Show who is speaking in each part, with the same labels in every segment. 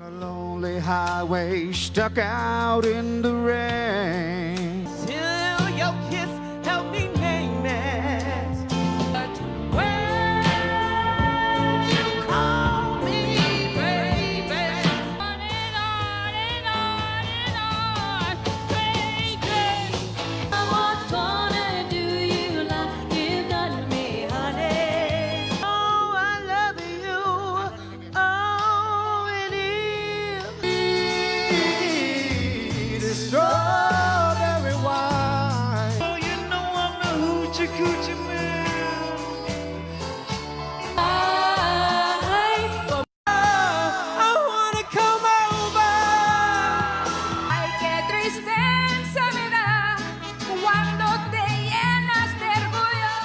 Speaker 1: On a lonely highway, stuck out in the rain.
Speaker 2: Till your kiss help me name it. But when you call me, baby, on and on and on and on, baby.
Speaker 3: What gonna do you like you've done to me, honey?
Speaker 2: Oh, I love you. Oh, it is.
Speaker 1: The strawberry wine.
Speaker 2: Oh, you know I'm the hoochie coochie man. I wanna come over.
Speaker 3: Ay, qué tristeza me da cuando te llenas de orgullo.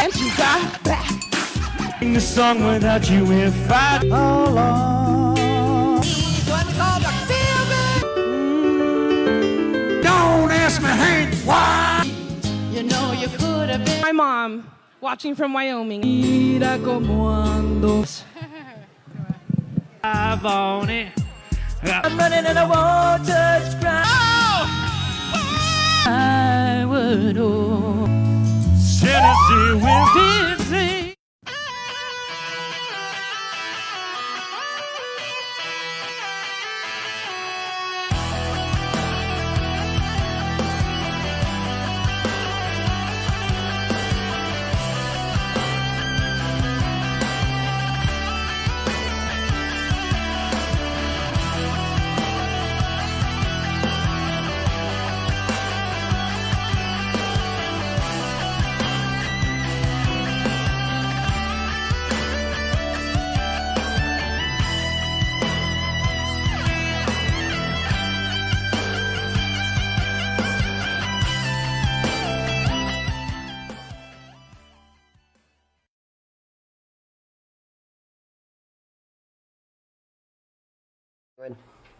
Speaker 2: And you got back.
Speaker 4: Sing the song without you if I
Speaker 1: Along.
Speaker 2: One called the Feel Good.
Speaker 1: Don't ask me, Hank, why?
Speaker 2: You know you could have been my mom, watching from Wyoming.
Speaker 1: Mira como ando.
Speaker 4: I've on it.
Speaker 2: I'm running and I won't touch ground. I would hold
Speaker 4: Tennessee will dizzy.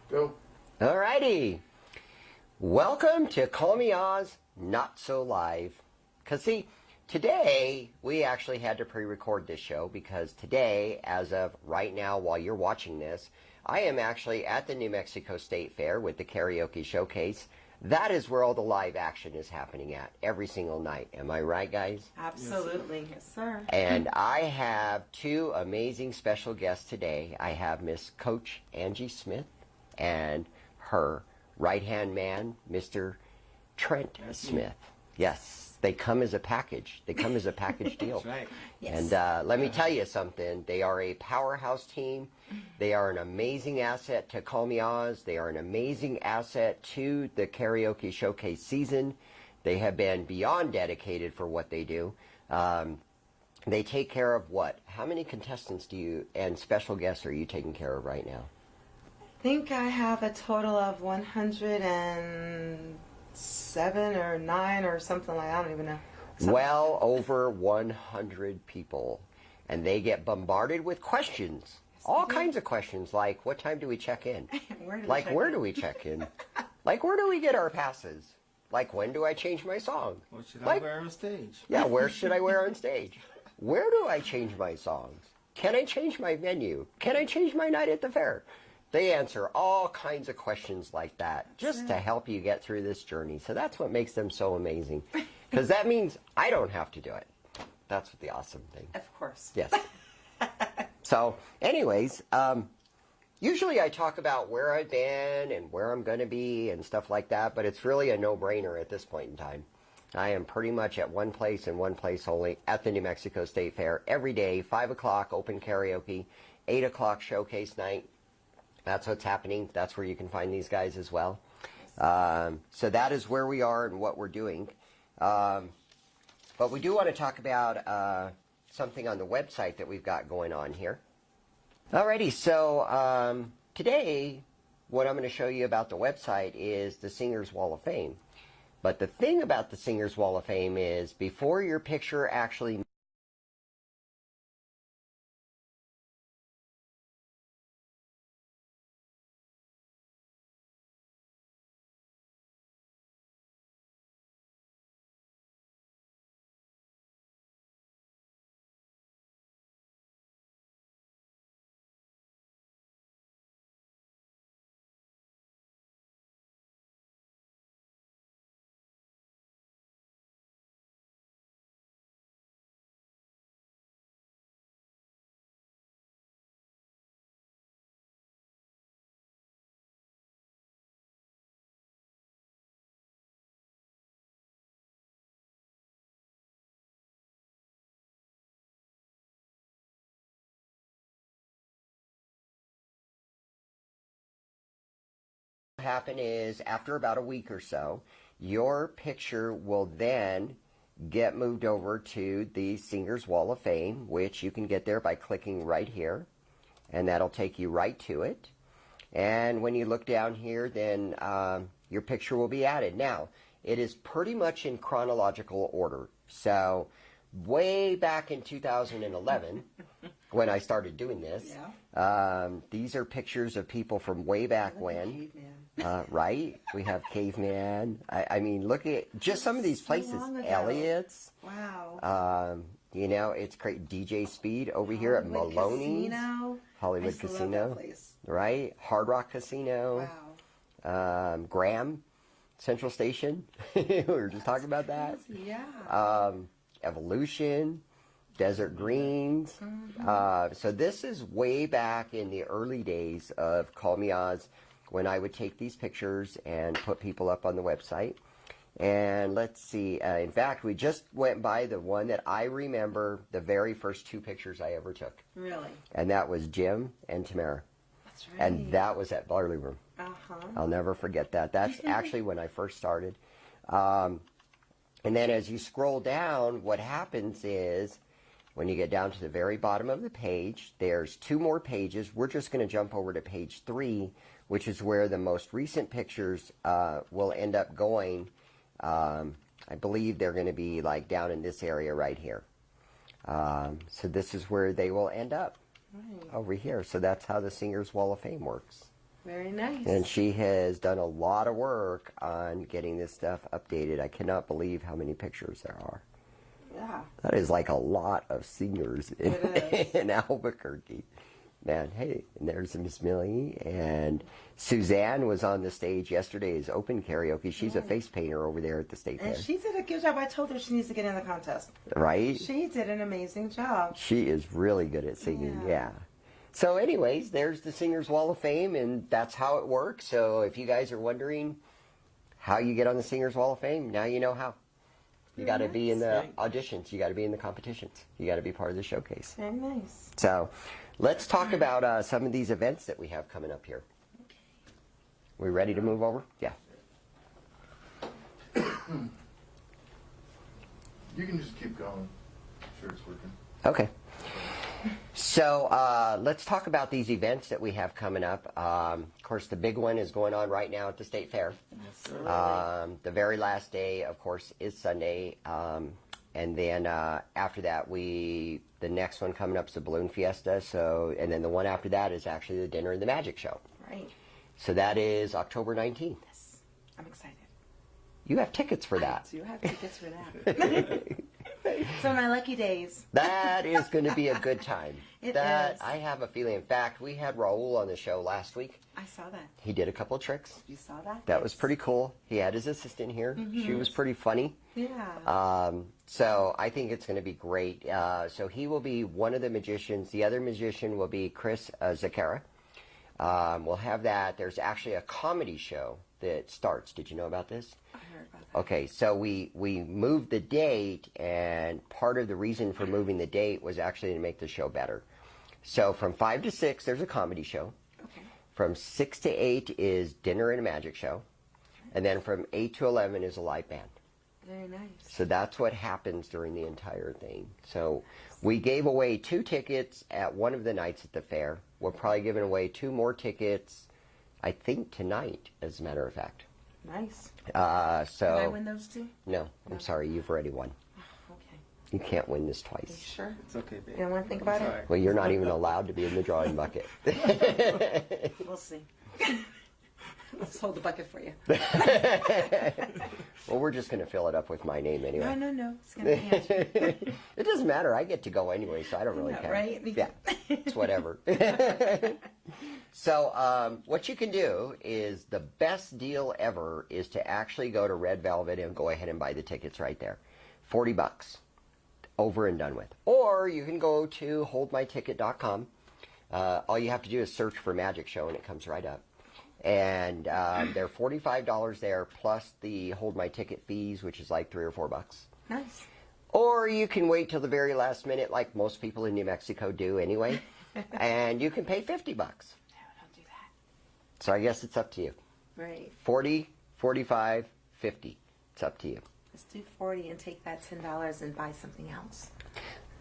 Speaker 5: Go. Alrighty. Welcome to Call Me Oz Not So Live. Because see, today we actually had to pre-record this show because today, as of right now while you're watching this, I am actually at the New Mexico State Fair with the Karaoke Showcase. That is where all the live action is happening at every single night. Am I right, guys?
Speaker 6: Absolutely. Yes, sir.
Speaker 5: And I have two amazing special guests today. I have Miss Coach Angie Smith and her right-hand man, Mr. Trent Smith. Yes, they come as a package. They come as a package deal.
Speaker 1: That's right.
Speaker 5: And let me tell you something. They are a powerhouse team. They are an amazing asset to Call Me Oz. They are an amazing asset to the Karaoke Showcase season. They have been beyond dedicated for what they do. They take care of what? How many contestants do you and special guests are you taking care of right now?
Speaker 6: I think I have a total of 107 or 9 or something like that. I don't even know. Something.
Speaker 5: Well over 100 people. And they get bombarded with questions. All kinds of questions like, what time do we check in? Where do we check in? Like, where do we get our passes? Like, when do I change my song?
Speaker 1: What should I wear on stage?
Speaker 5: Yeah, where should I wear on stage? Where do I change my songs? Can I change my venue? Can I change my night at the fair? They answer all kinds of questions like that just to help you get through this journey. So that's what makes them so amazing. Because that means I don't have to do it. That's the awesome thing.
Speaker 6: Of course.
Speaker 5: Yes. So anyways, usually I talk about where I've been and where I'm going to be and stuff like that, but it's really a no-brainer at this point in time. I am pretty much at one place and one place only at the New Mexico State Fair every day, 5 o'clock open karaoke, 8 o'clock showcase night. That's what's happening. That's where you can find these guys as well. So that is where we are and what we're doing. But we do want to talk about something on the website that we've got going on here. Alrighty, so today what I'm going to show you about the website is the Singers Wall of Fame. But the thing about the Singers Wall of Fame is before your picture actually happen is after about a week or so, your picture will then get moved over to the Singers Wall of Fame, which you can get there by clicking right here, and that'll take you right to it. And when you look down here, then your picture will be added. Now, it is pretty much in chronological order. So way back in 2011, when I started doing this, these are pictures of people from way back when. Right? We have Caveman. I mean, look at just some of these places. Elliot's.
Speaker 6: Wow.
Speaker 5: You know, it's great. DJ Speed over here at Maloney's.
Speaker 6: Casino.
Speaker 5: Hollywood
Speaker 6: I used to love
Speaker 5: Casino.
Speaker 6: that place.
Speaker 5: Right? Hard Rock Casino.
Speaker 6: Wow.
Speaker 5: Graham Central Station. We were just talking about that.
Speaker 6: Yeah.
Speaker 5: Evolution. Desert Greens. So this is way back in the early days of Call Me Oz, when I would take these pictures and put people up on the website. And let's see, in fact, we just went by the one that I remember the very first 2 pictures I ever took.
Speaker 6: Really?
Speaker 5: And that was Jim and Tamara.
Speaker 6: That's right.
Speaker 5: And that was at Barley Room.
Speaker 6: Uh-huh.
Speaker 5: I'll never forget that. That's actually when I first started. And then as you scroll down, what happens is, when you get down to the very bottom of the page, there's 2 more pages. We're just going to jump over to page 3, which is where the most recent pictures will end up going. I believe they're going to be like down in this area right here. So this is where they will end up, over here. So that's how the Singers Wall of Fame works.
Speaker 6: Very nice.
Speaker 5: And she has done a lot of work on getting this stuff updated. I cannot believe how many pictures there are.
Speaker 6: Yeah.
Speaker 5: That is like a lot of singers in,
Speaker 6: It is.
Speaker 5: in Albuquerque. Man, hey, and there's Miss Millie, and Suzanne was on the stage yesterday as open karaoke. She's a face painter over there at the State
Speaker 6: And
Speaker 5: Fair.
Speaker 6: she did a good job. I told her she needs to get in the contest.
Speaker 5: Right?
Speaker 6: She did an amazing job.
Speaker 5: She is really good at singing,
Speaker 6: Yeah.
Speaker 5: yeah. So anyways, there's the Singers Wall of Fame, and that's how it works. So if you guys are wondering how you get on the Singers Wall of Fame, now you know how. You got to be in the auditions. You got to be in the competitions. You got to be part of the showcase.
Speaker 6: Very nice.
Speaker 5: So let's talk about some of these events that we have coming up here. We ready to move over? Yeah.
Speaker 7: You can just keep going. I'm sure it's working.
Speaker 5: Okay. So let's talk about these events that we have coming up. Of course, the big one is going on right now at the State Fair. The very last day, of course, is Sunday. And then after that, the next one coming up is the Balloon Fiesta. So, and then the one after that is actually the Dinner and the Magic Show.
Speaker 6: Right.
Speaker 5: So that is October 19th.
Speaker 6: Yes. I'm excited.
Speaker 5: You have tickets for that.
Speaker 6: I do have tickets for that. So my lucky days.
Speaker 5: That is going to be a good time.
Speaker 6: It
Speaker 5: that
Speaker 6: is.
Speaker 5: I have a feeling. In fact, we had Raul on the show last week.
Speaker 6: I saw that.
Speaker 5: He did a couple of tricks.
Speaker 6: You saw that?
Speaker 5: That was pretty cool. He had his assistant here. She was pretty funny.
Speaker 6: Yeah.
Speaker 5: So I think it's going to be great. So he will be one of the magicians. The other magician will be Chris Zakara. We'll have that. There's actually a comedy show that starts. Did you know about this?
Speaker 6: I heard about that.
Speaker 5: Okay, so we moved the date, and part of the reason for moving the date was actually to make the show better. So from 5 to 6, there's a comedy show.
Speaker 6: Okay.
Speaker 5: From 6 to 8 is Dinner and a Magic Show. And then from 8 to 11 is a live band.
Speaker 6: Very nice.
Speaker 5: So that's what happens during the entire thing. So we gave away 2 tickets at one of the nights at the fair. We're probably giving away 2 more tickets, I think, tonight, as a matter of fact.
Speaker 6: Nice.
Speaker 5: So
Speaker 6: Can I win those 2?
Speaker 5: No, I'm sorry, you've already won.
Speaker 6: Okay.
Speaker 5: You can't win this
Speaker 6: You
Speaker 5: twice.
Speaker 6: sure?
Speaker 7: It's okay, babe.
Speaker 6: You don't want to think about
Speaker 7: Sorry.
Speaker 5: Well, you're not even allowed to be in the drawing bucket.
Speaker 6: it? We'll see. Let's hold the bucket for you.
Speaker 5: Well, we're just going to fill it up with my name anyway.
Speaker 6: No. It's going to be Angie.
Speaker 5: It doesn't matter. I get to go anyway, so I don't really
Speaker 6: Yeah,
Speaker 5: care.
Speaker 6: right?
Speaker 5: Yeah, it's whatever. So what you can do is the best deal ever is to actually go to Red Velvet and go ahead and buy the tickets right there. $40. Over and done with. Or you can go to holdmyticket.com. All you have to do is search for Magic Show and it comes right up. And they're $45 there plus the Hold My Ticket fees, which is like $3 or $4.
Speaker 6: Nice.
Speaker 5: Or you can wait till the very last minute, like most people in New Mexico do anyway, and you can pay $50.
Speaker 6: No, don't do that.
Speaker 5: So I guess it's up to you.
Speaker 6: Right.
Speaker 5: 40, 45, 50. It's up to you.
Speaker 6: Let's do 40 and take that $10 and buy something else.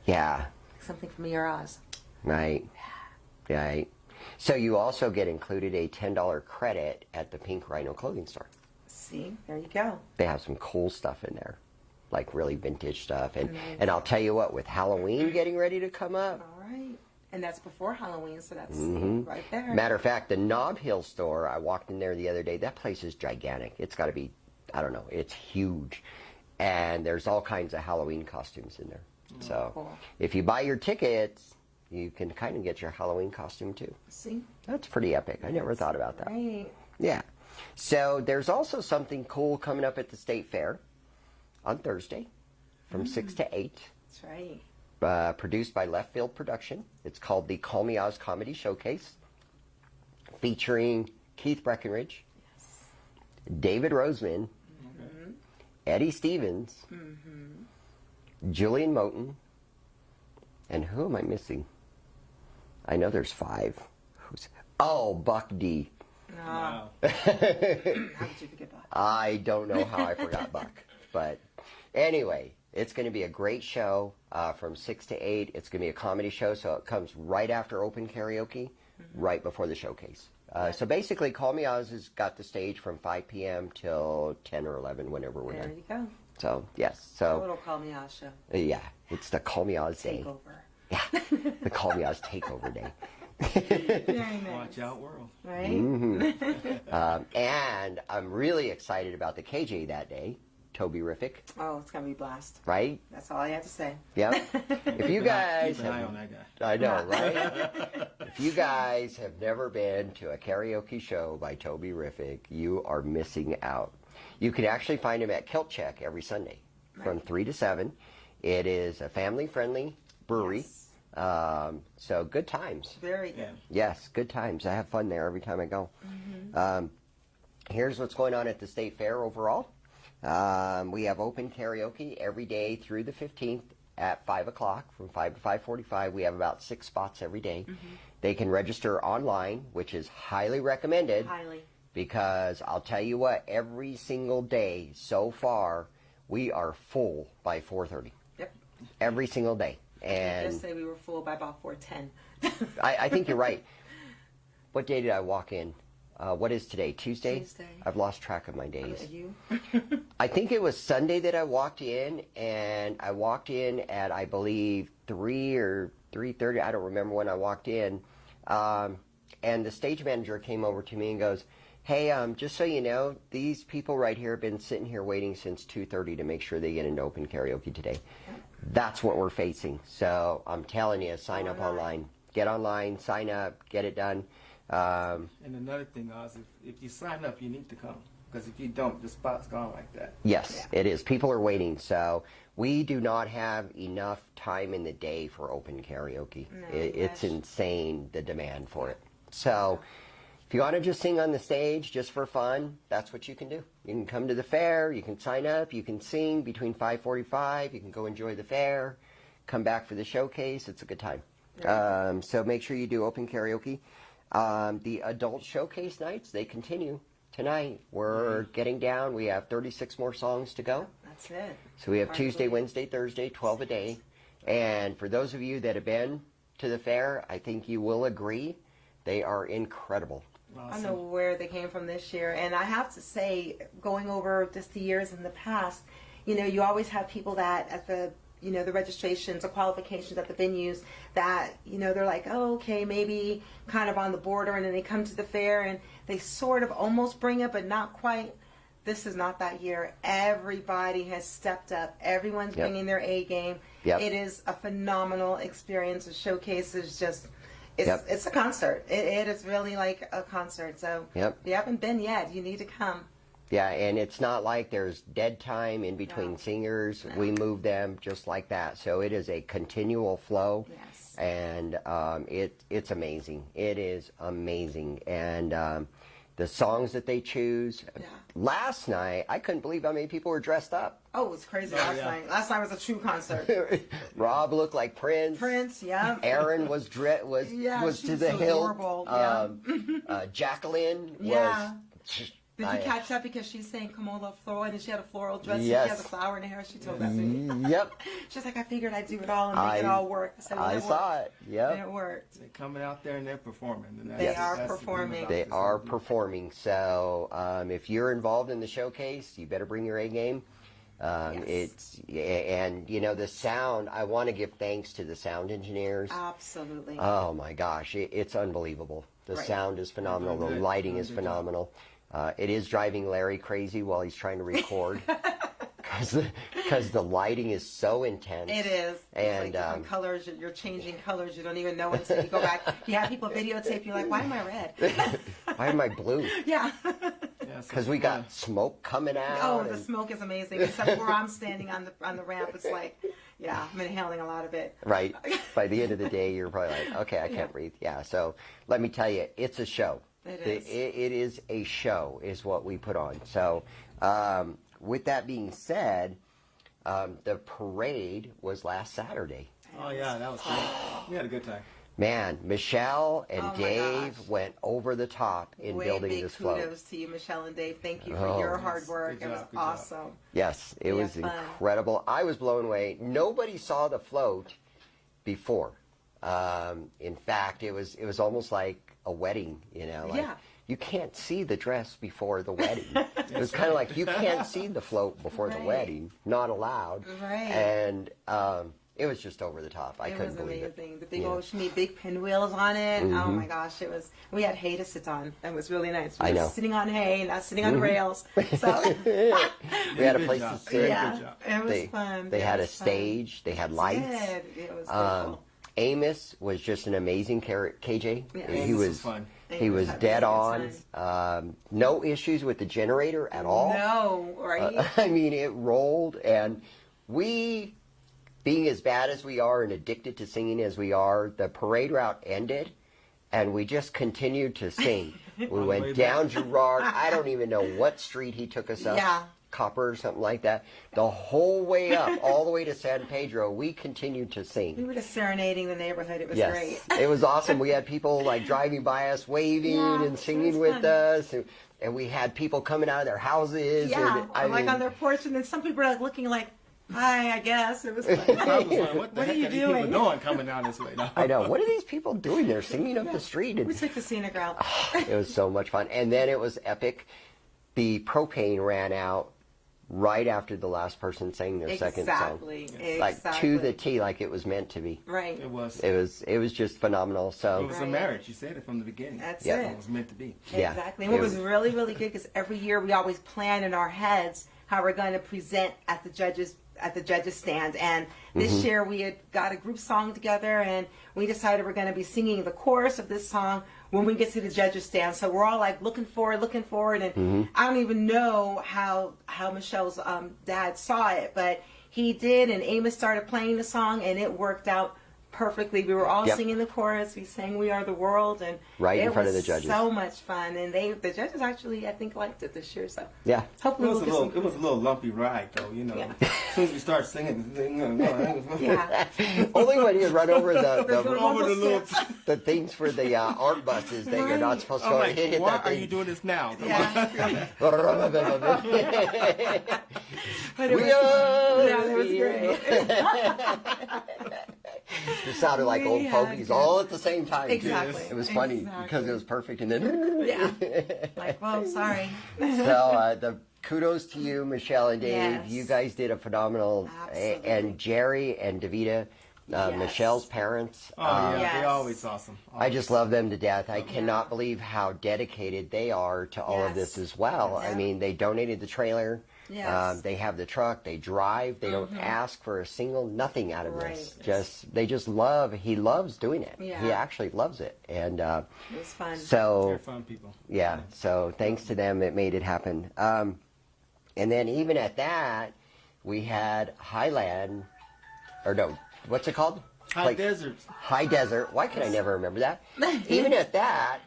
Speaker 5: Yeah.
Speaker 6: Something from Miraz.
Speaker 5: Right. Right. So you also get included a $10 credit at the Pink Rhino clothing store.
Speaker 6: See, there you go.
Speaker 5: They have some cool stuff in there, like really vintage stuff. And I'll tell you what, with Halloween getting ready to come up.
Speaker 6: All right. And that's before Halloween, so that's right there.
Speaker 5: Matter of fact, the Nob Hill store, I walked in there the other day. That place is gigantic. It's got to be, I don't know, it's huge. And there's all kinds of Halloween costumes in there. So
Speaker 6: cool.
Speaker 5: if you buy your tickets, you can kind of get your Halloween costume too.
Speaker 6: See?
Speaker 5: That's pretty epic. I never thought about that.
Speaker 6: Right.
Speaker 5: Yeah. So there's also something cool coming up at the State Fair on Thursday from 6 to 8.
Speaker 6: That's right.
Speaker 5: Produced by Left Field Production. It's called the Call Me Oz Comedy Showcase, featuring Keith Breckenridge, David Roseman, Eddie Stevens, Julian Moten, and who am I missing? I know there's 5. Buck D.
Speaker 6: Wow. How did you forget that?
Speaker 5: I don't know how I forgot Buck. But anyway, it's going to be a great show from 6 to 8. It's going to be a comedy show, so it comes right after open karaoke, right before the showcase. So basically, Call Me Oz has got the stage from 5 p.m. till 10 or 11, whenever we're
Speaker 6: There
Speaker 5: done.
Speaker 6: you go.
Speaker 5: So, yes.
Speaker 6: A
Speaker 5: So,
Speaker 6: little Call Me Oz show.
Speaker 5: yeah, it's the Call Me Oz day.
Speaker 6: Takeover.
Speaker 5: Yeah, the Call Me Oz takeover day.
Speaker 6: Very nice.
Speaker 4: Watch out, world.
Speaker 6: Right?
Speaker 5: And I'm really excited about the KJ that day, Toby Riffic,
Speaker 6: Oh, it's going to be a blast.
Speaker 5: right?
Speaker 6: That's all I have to say.
Speaker 5: Yep. If you guys
Speaker 4: Keep an eye
Speaker 5: have,
Speaker 4: on that guy.
Speaker 5: I know, right? If you guys have never been to a karaoke show by Toby Riffic, you are missing out. You can actually find him at Kilt Check every Sunday from 3 to 7. It is a family-friendly brewery.
Speaker 6: Yes.
Speaker 5: So good times.
Speaker 6: Very good.
Speaker 5: Yes, good times. I have fun there every time I go. Here's what's going on at the State Fair overall. We have open karaoke every day through the 15th at 5 o'clock from 5 to 5:45. We have about 6 spots every day. They can register online, which is highly recommended.
Speaker 6: Highly.
Speaker 5: Because I'll tell you what, every single day so far, we are full by 4:30.
Speaker 6: Yep.
Speaker 5: Every single day.
Speaker 6: I
Speaker 5: And
Speaker 6: just say we were full by about 4:10.
Speaker 5: I think you're right. What day did I walk in? What is today? Tuesday?
Speaker 6: Tuesday.
Speaker 5: I've lost track of my days.
Speaker 6: You?
Speaker 5: I think it was Sunday that I walked in, and I walked in at, I believe, 3 or 3:30. I don't remember when I walked in. And the stage manager came over to me and goes, hey, just so you know, these people right here have been sitting here waiting since 2:30 to make sure they get into open karaoke today. That's what we're facing. So I'm telling you, sign up online. Get online, sign up, get it done.
Speaker 4: And another thing, Oz, if you sign up, you need to come. Because if you don't, the spot's gone like that.
Speaker 5: Yes, it is. People are waiting. So we do not have enough time in the day for open karaoke.
Speaker 6: No,
Speaker 5: It's
Speaker 6: gosh.
Speaker 5: insane, the demand for it. So if you want to just sing on the stage just for fun, that's what you can do. You can come to the fair, you can sign up, you can sing between 5:45, you can go enjoy the fair, come back for the showcase. It's a good time. So make sure you do open karaoke. The adult showcase nights, they continue tonight. We're getting down. We have 36 more songs to go.
Speaker 6: That's it.
Speaker 5: So we have
Speaker 6: Hard to
Speaker 5: Tuesday,
Speaker 6: believe.
Speaker 5: Wednesday, Thursday, 12 a day. And for those of you that have been to the fair, I think you will agree, they are incredible.
Speaker 6: I don't know where they came from this year. And I have to say, going over just the years in the past, you always have people that at the, the registrations or qualifications at the venues that, they're like, oh, okay, maybe kind of on the border. And then they come to the fair and they sort of almost bring it, but not quite. This is not that year. Everybody has stepped up. Everyone's
Speaker 5: Yep.
Speaker 6: bringing their A game.
Speaker 5: Yep.
Speaker 6: It is a phenomenal experience. The showcase is just...
Speaker 5: Yep.
Speaker 6: It's a concert. It is really like a concert. So
Speaker 5: Yep.
Speaker 6: if you haven't been yet, you need to come.
Speaker 5: Yeah, and it's not like there's dead time in between
Speaker 6: No.
Speaker 5: singers. We move them just like that. So it is a continual flow.
Speaker 6: Yes.
Speaker 5: And it's amazing. It is amazing. And the songs that they choose.
Speaker 6: Yeah.
Speaker 5: Last night, I couldn't believe how many people were dressed up.
Speaker 6: Oh, it was crazy last night. Last night was a true concert.
Speaker 5: Rob looked like Prince.
Speaker 6: Prince, yeah.
Speaker 5: Aaron was
Speaker 6: Yeah,
Speaker 5: was
Speaker 6: she
Speaker 5: to
Speaker 6: was
Speaker 5: the
Speaker 6: so
Speaker 5: hilt.
Speaker 6: adorable, yeah.
Speaker 5: Jacqueline was
Speaker 6: Yeah. Did you catch that? Because she's saying Kamola floral, and then she had a floral dress. And
Speaker 5: Yes.
Speaker 6: she has a flower in her hair. She told that to me.
Speaker 5: Yep.
Speaker 6: She's like, I figured I'd do it all and make it all work. I said, well,
Speaker 5: I
Speaker 6: it
Speaker 5: saw
Speaker 6: worked.
Speaker 5: it. Yep.
Speaker 6: And it worked.
Speaker 4: They're coming out there and they're performing. And
Speaker 6: They
Speaker 4: that's-
Speaker 6: are
Speaker 4: that's the thing
Speaker 6: performing.
Speaker 4: about
Speaker 5: They
Speaker 4: this
Speaker 5: are
Speaker 4: whole deal.
Speaker 5: performing. So if you're involved in the showcase, you better bring your A game.
Speaker 6: Yes.
Speaker 5: And the sound. I want to give thanks to the sound engineers.
Speaker 6: Absolutely.
Speaker 5: Oh my gosh, it's unbelievable. The
Speaker 6: Right.
Speaker 5: sound is phenomenal. The
Speaker 4: They're good.
Speaker 5: lighting
Speaker 4: They're
Speaker 5: is
Speaker 4: good
Speaker 5: phenomenal. It is driving Larry crazy while he's trying to record because the lighting is so intense.
Speaker 6: It is.
Speaker 5: And,
Speaker 6: It's like different colors. You're changing colors. You don't even know until you go back. You have people videotape. You're like, why am I red?
Speaker 5: Why am I blue?
Speaker 6: Yeah.
Speaker 4: Yeah, so
Speaker 5: Because we got smoke coming out.
Speaker 6: Oh, the
Speaker 5: and-
Speaker 6: smoke is amazing. Except where I'm standing on the ramp, it's like, yeah, I'm inhaling a lot of it.
Speaker 5: Right. By the end of the day, you're probably like, okay, I can't breathe. Yeah. So let me tell you, it's a show.
Speaker 6: It is.
Speaker 5: It is a show, is what we put on. So with that being said, the parade was last Saturday.
Speaker 4: Oh yeah, that was great. We had a good time.
Speaker 5: Man, Michelle and
Speaker 6: Oh, my
Speaker 5: Dave
Speaker 6: gosh.
Speaker 5: went over the top in
Speaker 6: Way
Speaker 5: building
Speaker 6: big
Speaker 5: this float.
Speaker 6: kudos to you, Michelle and Dave. Thank you for
Speaker 5: Oh,
Speaker 6: your
Speaker 5: yes.
Speaker 6: hard work.
Speaker 4: Good
Speaker 6: It was
Speaker 4: job, good job.
Speaker 6: awesome.
Speaker 5: Yes, it
Speaker 6: We
Speaker 5: was
Speaker 6: had fun.
Speaker 5: incredible. I was blown away. Nobody saw the float before. In fact, it was almost like a wedding, Like,
Speaker 6: Yeah.
Speaker 5: you can't see the dress before the wedding. It was kind of like you can't see the float before the
Speaker 6: Right.
Speaker 5: wedding. Not allowed.
Speaker 6: Right.
Speaker 5: And it was just over the top. I
Speaker 6: It
Speaker 5: couldn't
Speaker 6: was
Speaker 5: believe
Speaker 6: amazing.
Speaker 5: it.
Speaker 6: The big
Speaker 5: Yeah. Mm-hmm.
Speaker 6: ocean, big pinwheels on it. Oh my gosh, it was. We had hay to sit on. That was really nice. We
Speaker 5: I
Speaker 6: were
Speaker 5: know.
Speaker 6: sitting on hay, not sitting on rails. So
Speaker 5: We had a
Speaker 4: Good
Speaker 5: place
Speaker 4: job.
Speaker 5: to sit.
Speaker 6: yeah,
Speaker 4: Good job.
Speaker 6: it was
Speaker 5: They,
Speaker 6: fun.
Speaker 5: they
Speaker 6: It
Speaker 5: had a
Speaker 6: was fun.
Speaker 5: stage. They had lights.
Speaker 6: It was
Speaker 5: Um,
Speaker 6: cool.
Speaker 5: Amos was just an amazing KJ.
Speaker 6: Yeah.
Speaker 5: He
Speaker 4: Amos
Speaker 5: was
Speaker 4: was fun.
Speaker 5: He
Speaker 6: Amos
Speaker 5: was
Speaker 6: had a
Speaker 5: dead
Speaker 6: really good
Speaker 5: on. No issues with the generator at all.
Speaker 6: No, right?
Speaker 5: I mean, it rolled, and we, being as bad as we are and addicted to singing as we are, the parade route ended, and we just continued to sing. We
Speaker 4: the way
Speaker 5: went
Speaker 4: back.
Speaker 5: down Girard. I don't even know what street he took us up.
Speaker 6: Yeah.
Speaker 5: Copper or something like that. The whole way up, all the way to San Pedro, we continued to sing.
Speaker 6: We were just serenading the neighborhood. It was
Speaker 5: Yes,
Speaker 6: great.
Speaker 5: it was awesome. We had people like driving by us, waving
Speaker 6: Yeah,
Speaker 5: and
Speaker 6: it
Speaker 5: singing
Speaker 6: was
Speaker 5: with
Speaker 6: fun.
Speaker 5: us, and we had people coming out of their houses.
Speaker 6: Yeah,
Speaker 5: and, I
Speaker 6: like
Speaker 5: mean,
Speaker 6: on their porch, and then some people were like looking like, "Hi, I guess." It was fun.
Speaker 4: I was like, what the
Speaker 6: What
Speaker 4: heck
Speaker 6: are you
Speaker 4: are these people
Speaker 6: doing?
Speaker 4: doing coming down this way? No.
Speaker 5: I know. What are these people doing? They're singing up the street,
Speaker 6: We
Speaker 5: and
Speaker 6: took the scenic route.
Speaker 5: it was so much fun. And then it was epic. The propane ran out right after the last person sang their second song.
Speaker 6: Exactly.
Speaker 5: Like to the T, like it was meant to be.
Speaker 6: Right.
Speaker 4: It was.
Speaker 5: It was just phenomenal.
Speaker 4: It
Speaker 5: So
Speaker 4: was a
Speaker 6: Right.
Speaker 4: marriage. You said it from the beginning.
Speaker 6: That's
Speaker 5: Yeah.
Speaker 6: it.
Speaker 4: It was meant to be.
Speaker 5: yeah,
Speaker 6: Exactly. And what
Speaker 5: it
Speaker 6: was really, really good because every year we always plan in our heads how we're going to present at the judges stand. And this year we had got a group song together, and we decided we're going to be singing the chorus of this song when we get to the judges stand. So we're all like looking forward, and I don't even know how Michelle's dad saw it, but he did, and Amos started playing the song, and it worked out perfectly. We were all
Speaker 5: Yep.
Speaker 6: singing the chorus. We sang "We Are the World," and
Speaker 5: Right in
Speaker 6: it
Speaker 5: front of
Speaker 6: was
Speaker 5: the judges.
Speaker 6: So much fun, and the judges actually, I think, liked it this year. So
Speaker 5: yeah.
Speaker 4: It
Speaker 6: hopefully
Speaker 4: was,
Speaker 6: we'll get some.
Speaker 4: it was a little lumpy ride, though.
Speaker 6: Yeah.
Speaker 4: As soon as we start singing,
Speaker 6: Yeah,
Speaker 5: Only when you run over
Speaker 6: There's
Speaker 5: the
Speaker 4: over the little.
Speaker 5: the things for the art buses that you're not supposed to
Speaker 4: I'm
Speaker 5: go
Speaker 4: like,
Speaker 5: hit
Speaker 4: why
Speaker 5: that
Speaker 4: are
Speaker 5: thing.
Speaker 4: you doing this now? Come
Speaker 6: yeah. But it
Speaker 5: We
Speaker 6: was,
Speaker 5: are
Speaker 6: yeah, it was great.
Speaker 5: It sounded like
Speaker 6: We
Speaker 5: old
Speaker 6: had
Speaker 5: fogies
Speaker 6: good-
Speaker 5: all at the same time. too.
Speaker 6: Exactly.
Speaker 5: It was funny
Speaker 6: Exactly.
Speaker 5: because it was perfect, and then
Speaker 6: Yeah. Like, well, sorry.
Speaker 5: so the kudos to you, Michelle and Dave.
Speaker 6: Yes.
Speaker 5: You guys did a phenomenal.
Speaker 6: Absolutely.
Speaker 5: And Jerry and Davita,
Speaker 6: Yes.
Speaker 5: Michelle's parents.
Speaker 4: Oh yeah,
Speaker 6: Yes.
Speaker 4: they're always awesome.
Speaker 5: I just love them to death. I cannot believe how dedicated they are to all of
Speaker 6: Yes.
Speaker 5: this as well. I
Speaker 6: Yeah.
Speaker 5: mean, they donated the trailer.
Speaker 6: Yes.
Speaker 5: They have the truck. They drive. They don't ask for a single nothing out of this.
Speaker 6: Right.
Speaker 5: They just love. He loves doing it.
Speaker 6: Yeah.
Speaker 5: He actually loves it. And
Speaker 6: It was fun.
Speaker 5: so
Speaker 4: They're fun people.
Speaker 5: yeah. So thanks to them, it made it happen. And then even at that, we had Highland, or no, what's it called?
Speaker 4: High deserts.
Speaker 5: High Desert. Why can I never remember that? Even at that,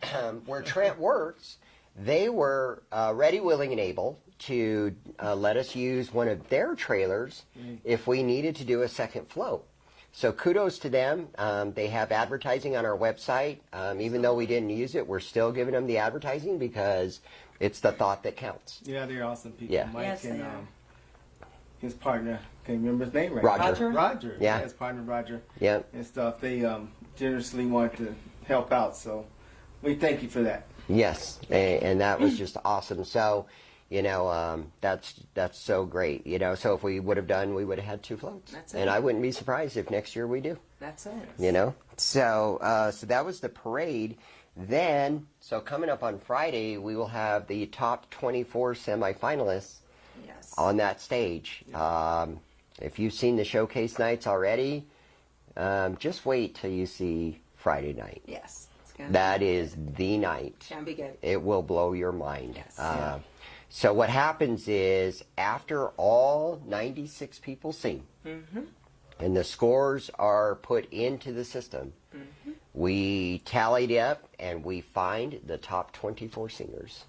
Speaker 5: where Trent works, they were ready, willing, and able to let us use one of their trailers if we needed to do a second float. So kudos to them. They have advertising on our website. Even though we didn't use it, we're still giving them the advertising because It's the thought that counts.
Speaker 4: Yeah, they're awesome people.
Speaker 5: Yeah.
Speaker 4: Mike
Speaker 6: Yes,
Speaker 4: and
Speaker 6: they are.
Speaker 4: his partner, can't remember his name right
Speaker 5: Roger.
Speaker 4: now. Roger.
Speaker 5: Yeah.
Speaker 4: His partner Roger.
Speaker 5: Yeah.
Speaker 4: And stuff. They generously want to help out. So we thank you for that.
Speaker 5: Yes, and that was just awesome. So, that's so great. So if we would have done, we would have had 2 floats.
Speaker 6: That's it.
Speaker 5: And I wouldn't be surprised if next year we do.
Speaker 6: That's it.
Speaker 5: So that was the parade. Then, so coming up on Friday, we will have the top 24 semifinalists
Speaker 6: Yes.
Speaker 5: on that stage. If you've seen the showcase nights already, just wait till you see Friday night.
Speaker 6: Yes. It's gonna
Speaker 5: That is the night.
Speaker 6: Can be good.
Speaker 5: It will blow your mind.
Speaker 6: Yes.
Speaker 5: So what happens is after all 96 people sing, and the scores are put into the system, we tallied up and we find the top 24 singers.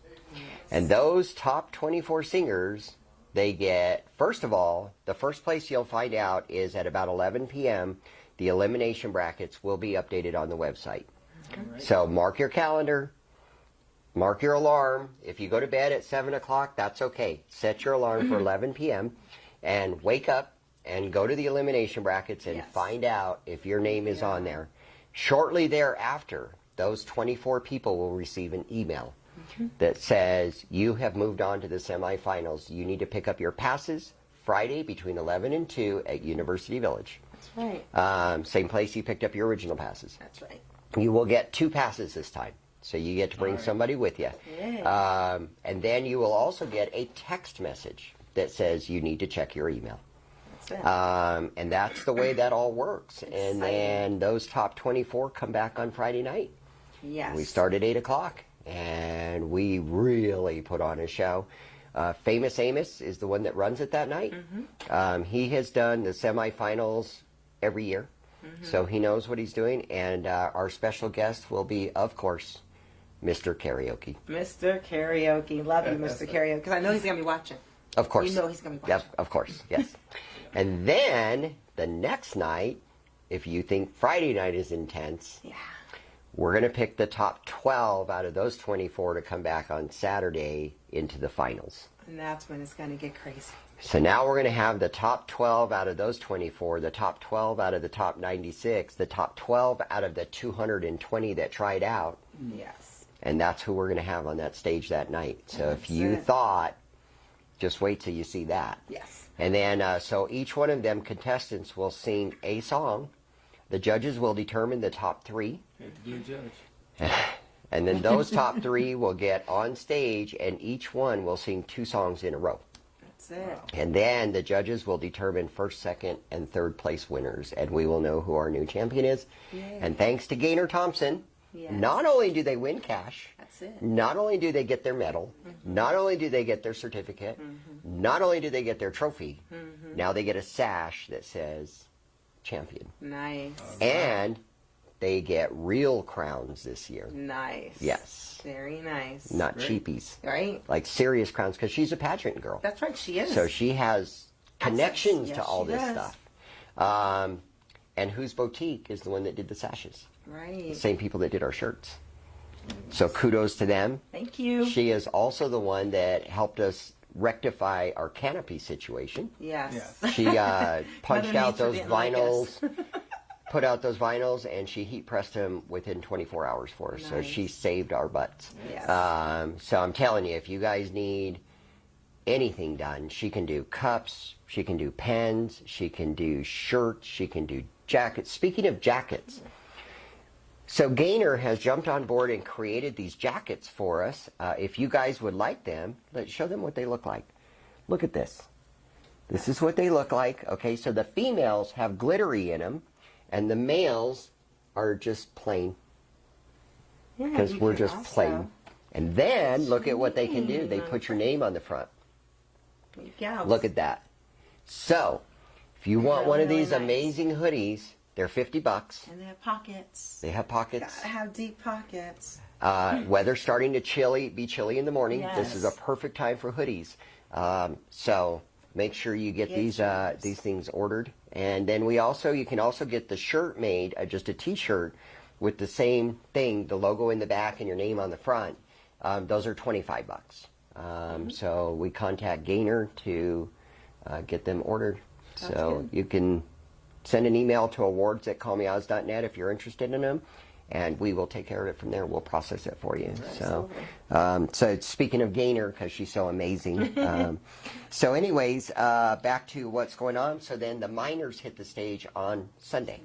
Speaker 5: And those top 24 singers, they get, first of all, the first place you'll find out is at about 11 p.m. The elimination brackets will be updated on the website. So mark your calendar, mark your alarm. If you go to bed at 7 o'clock, that's okay. Set your alarm for 11 p.m. and wake up and go to the elimination brackets and
Speaker 6: Yes.
Speaker 5: find out if your name is on there. Shortly thereafter, those 24 people will receive an email that says you have moved on to the semifinals. You need to pick up your passes Friday between 11 and 2 at University Village.
Speaker 6: That's right.
Speaker 5: Same place you picked up your original passes.
Speaker 6: That's right.
Speaker 5: You will get 2 passes this time. So you get to bring somebody with you.
Speaker 6: Yay.
Speaker 5: And then you will also get a text message that says you need to check your email.
Speaker 6: That's it.
Speaker 5: And that's the way that all works. And
Speaker 6: Exciting.
Speaker 5: then those top 24 come back on Friday night.
Speaker 6: Yes.
Speaker 5: We start at 8 o'clock, and we really put on a show. Famous Amos is the one that runs it that night. He has done the semifinals every year, so he knows what he's doing. And our special guest will be, of course, Mr. Karaoke.
Speaker 6: Mr. Karaoke. Love you, Mr. Karaoke. Because I know he's going to be watching.
Speaker 5: Of course.
Speaker 6: You know he's going to be
Speaker 5: Yes,
Speaker 6: watching.
Speaker 5: of course, yes. And then the next night, if you think Friday night is intense,
Speaker 6: Yeah.
Speaker 5: we're going to pick the top 12 out of those 24 to come back on Saturday into the finals.
Speaker 6: And that's when it's going to get crazy.
Speaker 5: So now we're going to have the top 12 out of those 24, the top 12 out of the top 96, the top 12 out of the 220 that tried out,
Speaker 6: Yes.
Speaker 5: and that's who we're going to have on that stage that night. So if
Speaker 6: That's
Speaker 5: you
Speaker 6: it.
Speaker 5: thought, just wait till you see that.
Speaker 6: Yes.
Speaker 5: And then, so each one of them contestants will sing a song. The judges will determine the top 3.
Speaker 4: You have to be a judge.
Speaker 5: And then those top 3 will get on stage, and each one will sing 2 songs in a row.
Speaker 6: That's it.
Speaker 5: And then the judges will determine first, second, and third place winners, and we will know who our new champion is.
Speaker 6: Yay.
Speaker 5: And thanks to Gaynor Thompson,
Speaker 6: Yes.
Speaker 5: not only do they win cash,
Speaker 6: That's it.
Speaker 5: not only do they get their medal, not only do they get their certificate, not only do they get their trophy, now they get a sash that says champion.
Speaker 6: Nice.
Speaker 5: And they get real crowns this year.
Speaker 6: Nice.
Speaker 5: Yes.
Speaker 6: Very nice.
Speaker 5: Not
Speaker 4: Great.
Speaker 5: cheapies.
Speaker 6: Right?
Speaker 5: Like serious crowns, because she's a pageant girl.
Speaker 6: That's right. She is.
Speaker 5: So she has connections
Speaker 6: Yes,
Speaker 5: to all
Speaker 6: she
Speaker 5: this
Speaker 6: does.
Speaker 5: stuff. And Whose Boutique is the one that did the sashes.
Speaker 6: Right.
Speaker 5: Same people that did our shirts. So kudos to them.
Speaker 6: Thank you.
Speaker 5: She is also the one that helped us rectify our canopy situation.
Speaker 6: Yes.
Speaker 4: Yes.
Speaker 5: She punched
Speaker 6: Mother
Speaker 5: out
Speaker 6: Nature
Speaker 5: those
Speaker 6: didn't like us.
Speaker 5: vinyls, put out those vinyls, and she heat pressed them within 24 hours for us. So
Speaker 6: Nice.
Speaker 5: she saved our butts.
Speaker 6: Yes.
Speaker 5: So I'm telling you, if you guys need anything done, she can do cups, she can do pens, she can do shirts, she can do jackets. Speaking of jackets, so Gaynor has jumped on board and created these jackets for us. If you guys would like them, let's show them what they look like. Look at this. This is what they look like. Okay, so the females have glittery in them, and the males are just plain,
Speaker 6: Yeah,
Speaker 5: because
Speaker 6: you
Speaker 5: we're
Speaker 6: can
Speaker 5: just
Speaker 6: also-
Speaker 5: plain. And then look at what they can do. They put your name on the front.
Speaker 6: There you go.
Speaker 5: Look at that. So, if you want one of
Speaker 6: Really
Speaker 5: these
Speaker 6: nice.
Speaker 5: amazing hoodies, they're $50.
Speaker 6: And they have pockets.
Speaker 5: They have pockets.
Speaker 6: Gotta have deep pockets.
Speaker 5: Weather's starting to be chilly in the morning. This is a
Speaker 6: Yes.
Speaker 5: perfect time for hoodies. So make sure you get
Speaker 6: Get
Speaker 5: these
Speaker 6: yours.
Speaker 5: these things ordered. And then you can also get the shirt made, just a T-shirt with the same thing, the logo in the back and your name on the front. those are $25. So we contact Gainer to get them ordered. So you can send an email to awards@callmeoz.net if you're interested in them, and we will take care of it from there. We'll process it for you. So, so speaking of Gainer, because she's so amazing. So anyways, back to what's going on. So then the minors hit the stage on Sunday.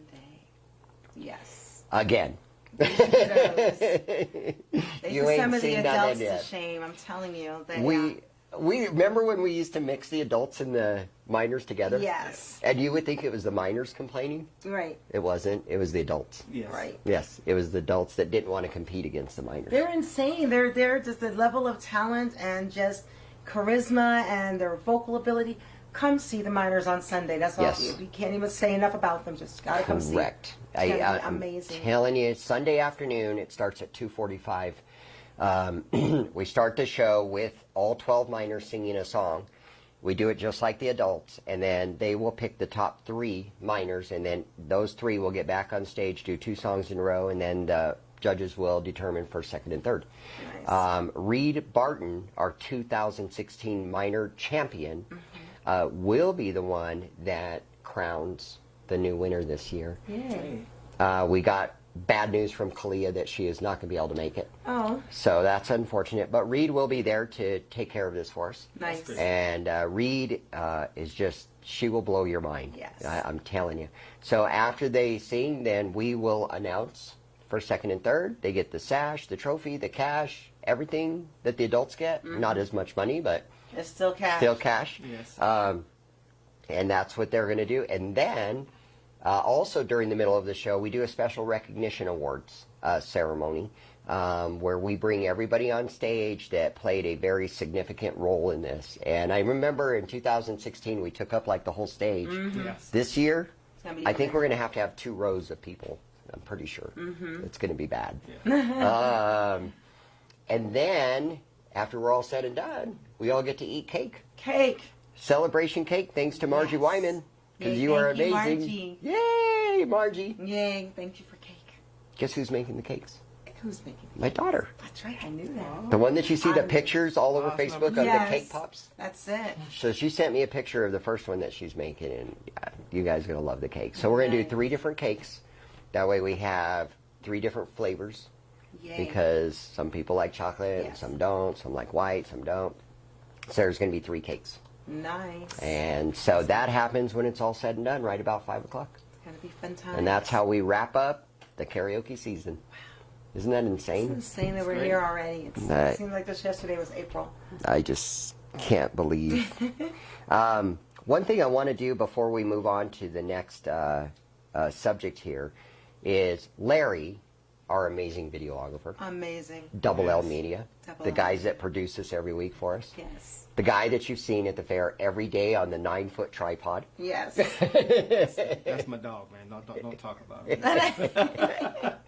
Speaker 6: Yes.
Speaker 5: Again.
Speaker 6: They
Speaker 5: You
Speaker 6: put
Speaker 5: ain't
Speaker 6: some of the
Speaker 5: seen
Speaker 6: adults
Speaker 5: nothing
Speaker 6: to
Speaker 5: yet.
Speaker 6: shame. I'm telling you. They,
Speaker 5: We remember when we used to mix the adults and the minors together?
Speaker 6: Yes.
Speaker 5: And you would think it was the minors complaining?
Speaker 6: Right.
Speaker 5: It wasn't. It was the adults.
Speaker 4: Yes.
Speaker 6: Right.
Speaker 5: Yes, it was the adults that didn't want to compete against the minors.
Speaker 6: They're insane. They're just the level of talent and just charisma and their vocal ability. Come see the minors on Sunday. That's all.
Speaker 5: Yes.
Speaker 6: We can't even say enough about them. Just gotta come see.
Speaker 5: Correct.
Speaker 6: It's gonna be
Speaker 5: I'm
Speaker 6: amazing.
Speaker 5: telling you, Sunday afternoon, it starts at 2:45. We start the show with all 12 minors singing a song. We do it just like the adults, and then they will pick the top 3 minors, and then those 3 will get back on stage, do 2 songs in a row, and then the judges will determine first, second, and third.
Speaker 6: Nice.
Speaker 5: Reed Barton, our 2016 minor champion, will be the one that crowns the new winner this year.
Speaker 6: Yay.
Speaker 5: We got bad news from Kalia that she is not going to be able to make it.
Speaker 6: Oh,
Speaker 5: So that's unfortunate. But Reed will be there to take care of this for us.
Speaker 6: nice.
Speaker 5: And Reed is just, she will blow your mind.
Speaker 6: Yes.
Speaker 5: I'm telling you. So after they sing, then we will announce first, second, and third. They get the sash, the trophy, the cash, everything that the adults get. Not as much money, but
Speaker 6: It's still cash.
Speaker 5: still cash.
Speaker 4: Yes.
Speaker 5: And that's what they're going to do. And then also during the middle of the show, we do a special recognition awards ceremony where we bring everybody on stage that played a very significant role in this. And I remember in 2016, we took up like the whole stage.
Speaker 4: Yes.
Speaker 5: This year,
Speaker 6: It's gonna be
Speaker 5: I think we're
Speaker 6: different.
Speaker 5: going to have 2 rows of people. I'm pretty sure. It's going to be bad. And then, after we're all said and done, we all get to eat cake.
Speaker 6: Cake.
Speaker 5: Celebration cake, thanks to Margie
Speaker 6: Yes.
Speaker 5: Wyman. Because
Speaker 6: Yay,
Speaker 5: you are
Speaker 6: thank you,
Speaker 5: amazing.
Speaker 6: Margie.
Speaker 5: Yay, Margie.
Speaker 6: Yay. Thank you for cake.
Speaker 5: Guess who's making the cakes?
Speaker 6: Who's making?
Speaker 5: My daughter.
Speaker 6: That's right. I knew that.
Speaker 5: The one that you see the
Speaker 6: I'm-
Speaker 5: pictures all over Facebook of
Speaker 6: Yes.
Speaker 5: the cake pops.
Speaker 6: That's it.
Speaker 5: So she sent me a picture of the first one that she's making, and you guys are going to love the cake. So we're going to do
Speaker 6: Nice.
Speaker 5: 3 different cakes. That way we have 3 different flavors.
Speaker 6: Yay.
Speaker 5: Because some people like chocolate and
Speaker 6: Yes.
Speaker 5: some don't. Some like white, some don't. So there's going to be 3 cakes.
Speaker 6: Nice.
Speaker 5: And so that happens when it's all said and done, right about 5 o'clock.
Speaker 6: It's gonna be fun time.
Speaker 5: And that's how we wrap up the karaoke season. Isn't that
Speaker 6: It's
Speaker 5: insane?
Speaker 6: insane that we're
Speaker 4: great.
Speaker 6: here already.
Speaker 5: Right.
Speaker 6: It seems like this yesterday was April.
Speaker 5: I just can't believe. One thing I want to do before we move on to the next subject here is Larry, our amazing videographer,
Speaker 6: Amazing.
Speaker 5: Double L
Speaker 4: Yes.
Speaker 5: Media,
Speaker 6: Double
Speaker 5: the
Speaker 6: L.
Speaker 5: guys that produce this every week for us.
Speaker 6: Yes.
Speaker 5: The guy that you've seen at the fair every day on the 9-foot tripod.
Speaker 6: Yes.
Speaker 4: That's my dog, man. Don't talk about it.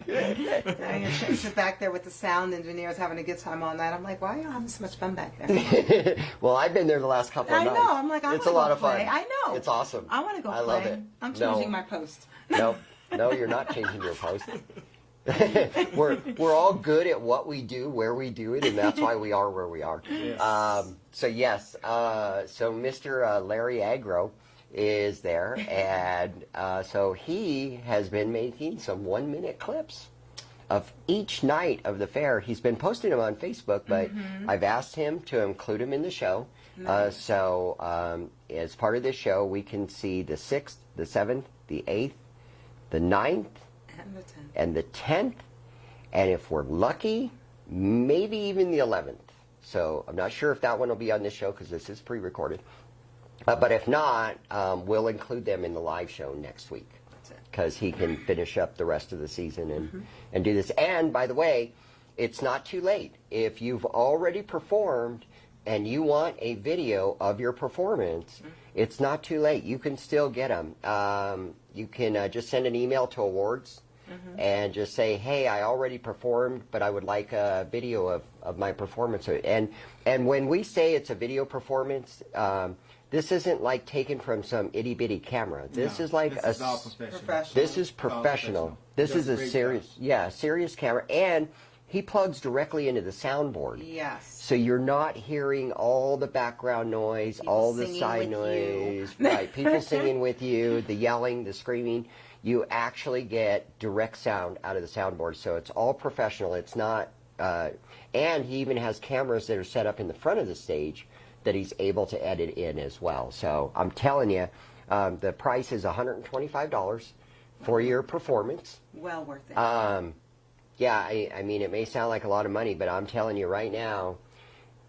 Speaker 6: I sit back there with the sound engineers having a good time all night. I'm like, why are you having so much fun back there?
Speaker 5: Well, I've been there the last couple of
Speaker 6: I
Speaker 5: nights.
Speaker 6: know. I'm like, I
Speaker 5: it's
Speaker 6: wanna
Speaker 5: a lot
Speaker 6: go
Speaker 5: of fun.
Speaker 6: play. I know.
Speaker 5: It's awesome.
Speaker 6: I want to go
Speaker 5: I
Speaker 6: play.
Speaker 5: love it.
Speaker 6: I'm
Speaker 5: No.
Speaker 6: changing my post.
Speaker 5: No, you're not changing your post. we're all good at what we do, where we do it, and that's why we are where we are.
Speaker 4: Yes.
Speaker 5: So Mr. Larry Agro is there, and so he has been making some 1-minute clips of each night of the fair. He's been posting them on Facebook, but I've asked him to include them in the show. So as part of this show, we can see the 6th, the 7th, the 8th, the 9th,
Speaker 6: And the 10th.
Speaker 5: and the 10th, and if we're lucky, maybe even the 11th. So I'm not sure if that one will be on this show because this is pre-recorded. But if not, we'll include them in the live show next week because he can finish up the rest of the season and do this. And by the way, it's not too late. If you've already performed and you want a video of your performance, it's not too late. You can still get them. You can just send an email to awards and just say, hey, I already performed, but I would like a video of my performance. And when we say it's a video performance, this isn't like taken from some itty-bitty camera. This
Speaker 4: No,
Speaker 5: is like
Speaker 4: this
Speaker 5: a...
Speaker 4: is all professional.
Speaker 6: Professional.
Speaker 5: This is professional. This
Speaker 4: Does
Speaker 5: is
Speaker 4: a
Speaker 5: a
Speaker 4: great
Speaker 5: serious,
Speaker 4: job.
Speaker 5: serious camera. And he plugs directly into the soundboard.
Speaker 6: Yes.
Speaker 5: So you're not hearing all the background noise,
Speaker 6: People
Speaker 5: all the
Speaker 6: singing
Speaker 5: side
Speaker 6: with
Speaker 5: noise, right? People singing with you, the yelling, the screaming. You actually get direct sound out of the soundboard. So it's all professional. It's not, and he even has cameras that are set up in the front of the stage that he's able to edit in as well. So I'm telling you, the price is $125 for your performance.
Speaker 6: Well worth it.
Speaker 5: Yeah, I mean, it may sound like a lot of money, but I'm telling you right now,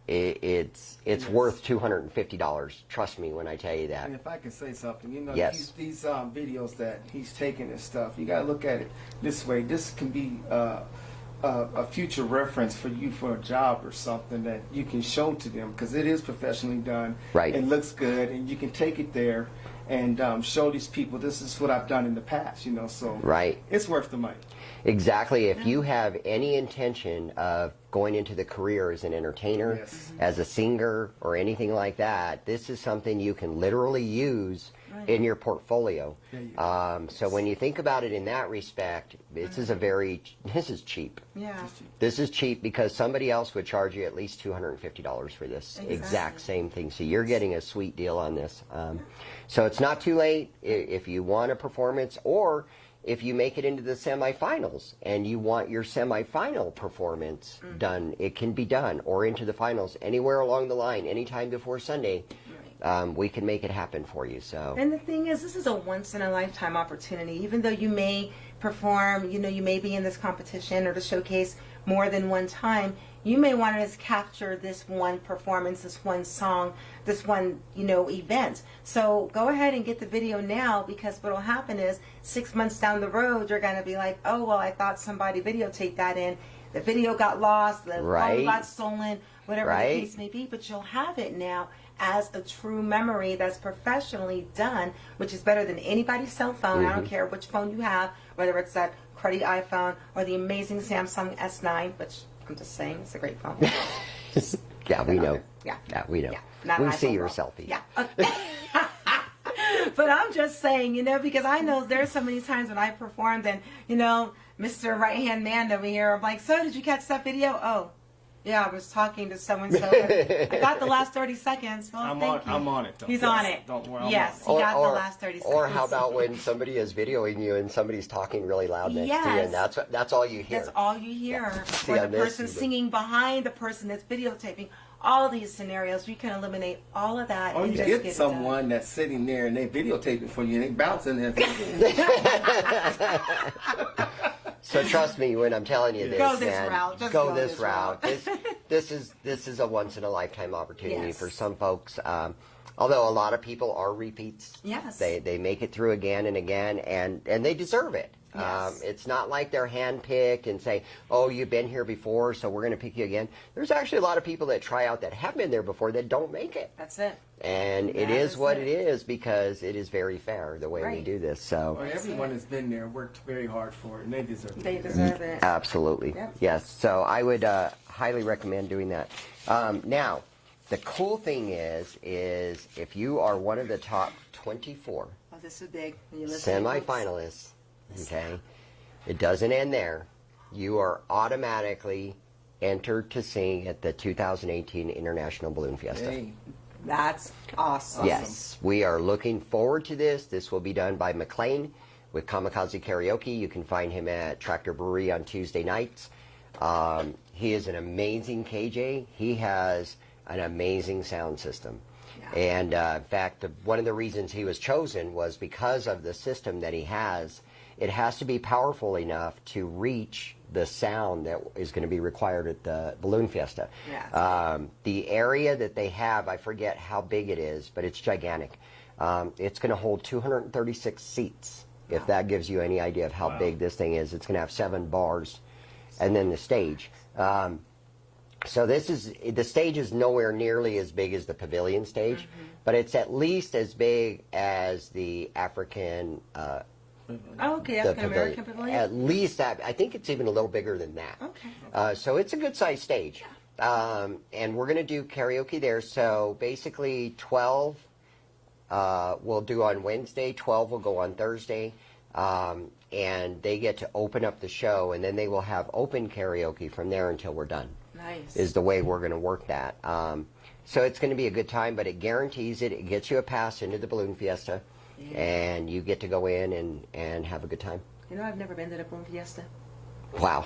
Speaker 5: it's worth $250. Trust me when I tell you that.
Speaker 4: And if I can say something, you know,
Speaker 5: Yes.
Speaker 4: these videos that he's taking and stuff, you got to look at it this way. This can be a future reference for you for a job or something that you can show to them, because it is professionally done.
Speaker 5: Right.
Speaker 4: It looks good, and you can take it there and show these people, this is what I've done in the past, you know, so
Speaker 5: Right.
Speaker 4: it's worth the money.
Speaker 5: Exactly. If you have any intention of going into the career as an entertainer,
Speaker 4: Yes.
Speaker 5: as a singer, or anything like that, this is something you can literally use in your portfolio. So when you think about it in that respect, this is this is cheap.
Speaker 6: Yeah.
Speaker 5: This is cheap because somebody else would charge you at least $250 for this exact same thing. So you're getting a sweet deal on this. So it's not too late if you want a performance, or if you make it into the semifinals and you want your semifinal performance done, it can be done, or into the finals, anywhere along the line, anytime before Sunday. We can make it happen for you. So,
Speaker 6: And the thing is, this is a once-in-a-lifetime opportunity. Even though you may perform, you know, you may be in this competition or the showcase more than one time, you may want to just capture this one performance, this one song, this one, you know, event. So go ahead and get the video now, because what will happen is 6 months down the road, you're going to be like, oh, well, I thought somebody videotaped that in. The video got lost, the phone got stolen, whatever the case may be, but you'll have it now as a true memory that's professionally done, which is better than anybody's cell phone. I don't care which phone you have, whether it's that cruddy iPhone or the amazing Samsung S9, which I'm just saying, it's a great phone.
Speaker 5: yeah, we know.
Speaker 6: Yeah.
Speaker 5: Yeah, we know.
Speaker 6: Yeah, not
Speaker 5: we
Speaker 6: an
Speaker 5: see
Speaker 6: iPhone
Speaker 5: your
Speaker 6: Pro.
Speaker 5: selfies.
Speaker 6: Yeah. But I'm just saying, you know, because I know there's so many times when I performed and, you know, Mr. Right-Hand Man over here, I'm like, so did you catch that video? Oh, yeah, I was talking to so-and-so. I got the last 30 seconds. Well,
Speaker 4: I'm on it, though.
Speaker 6: He's
Speaker 4: Yes.
Speaker 6: on it.
Speaker 4: Don't worry, I'm
Speaker 6: yes,
Speaker 4: on
Speaker 6: he got the last 30 seconds.
Speaker 5: Or how about when somebody is videoing you and somebody's talking really loud next to you, and that's all you hear.
Speaker 6: That's all you hear.
Speaker 5: See,
Speaker 6: Or
Speaker 5: I
Speaker 6: the
Speaker 5: missed
Speaker 6: person
Speaker 5: you, but-
Speaker 6: singing behind the person that's videotaping. All these scenarios, you can eliminate all of that.
Speaker 4: Or
Speaker 6: and
Speaker 4: you
Speaker 6: just
Speaker 4: get
Speaker 6: it
Speaker 4: someone that's sitting there and they videotaping for you and they bouncing and
Speaker 5: So trust me when I'm telling you this,
Speaker 6: Go this
Speaker 5: man.
Speaker 6: route. Just
Speaker 5: Go
Speaker 6: go
Speaker 5: this
Speaker 6: this
Speaker 5: route.
Speaker 6: route.
Speaker 5: This is a once in a lifetime opportunity
Speaker 6: Yes.
Speaker 5: for some folks. Although a lot of people are repeats.
Speaker 6: Yes.
Speaker 5: They make it through again and again, and they deserve it.
Speaker 6: Yes.
Speaker 5: It's not like they're handpicked and say, oh, you've been here before, so we're going to pick you again. There's actually a lot of people that try out that have been there before that don't make it.
Speaker 6: That's it.
Speaker 5: And it
Speaker 6: That
Speaker 5: is
Speaker 6: is
Speaker 5: what
Speaker 6: it.
Speaker 5: it is, because it is very fair the way we
Speaker 6: Right.
Speaker 5: do this. So
Speaker 4: Well, everyone has been there, worked very hard for it, and they deserve it.
Speaker 6: They deserve it.
Speaker 5: absolutely.
Speaker 6: Yep.
Speaker 5: Yes. So I would highly recommend doing that. Now, the cool thing is if you are one of the top 24
Speaker 6: Oh, this is big. When you listen to folks.
Speaker 5: semifinalists, okay, it doesn't end there. You are automatically entered to sing at the 2018 International Balloon Fiesta.
Speaker 4: Hey,
Speaker 6: That's awesome.
Speaker 5: Yes, we are looking forward to this. This will be done by McLean with Kamikaze Karaoke. You can find him at Tractor Brewery on Tuesday nights. He is an amazing KJ. He has an amazing sound system.
Speaker 6: Yeah.
Speaker 5: And in fact, one of the reasons he was chosen was because of the system that he has. It has to be powerful enough to reach the sound that is going to be required at the Balloon Fiesta.
Speaker 6: Yeah.
Speaker 5: The area that they have, I forget how big it is, but it's gigantic. It's going to hold 236 seats, if that gives you any idea of how big this thing is. It's going to have 7 bars, and then the stage. So the stage is nowhere nearly as big as the pavilion stage, but it's at least as big as the African
Speaker 6: Oh, okay,
Speaker 5: the
Speaker 6: African American Pavilion.
Speaker 5: At least that. I think it's even a little bigger than that.
Speaker 6: Okay.
Speaker 5: So it's a good sized stage. And we're going to do karaoke there. So basically 12 we'll do on Wednesday, 12 will go on Thursday. and they get to open up the show, and then they will have open karaoke from there until we're done.
Speaker 6: Nice.
Speaker 5: Is the way we're going to work that. So it's going to be a good time, but it guarantees it. It gets you a pass into the Balloon Fiesta, and you get to go in and have a good time.
Speaker 6: You know, I've never been to the Balloon Fiesta.
Speaker 5: Wow.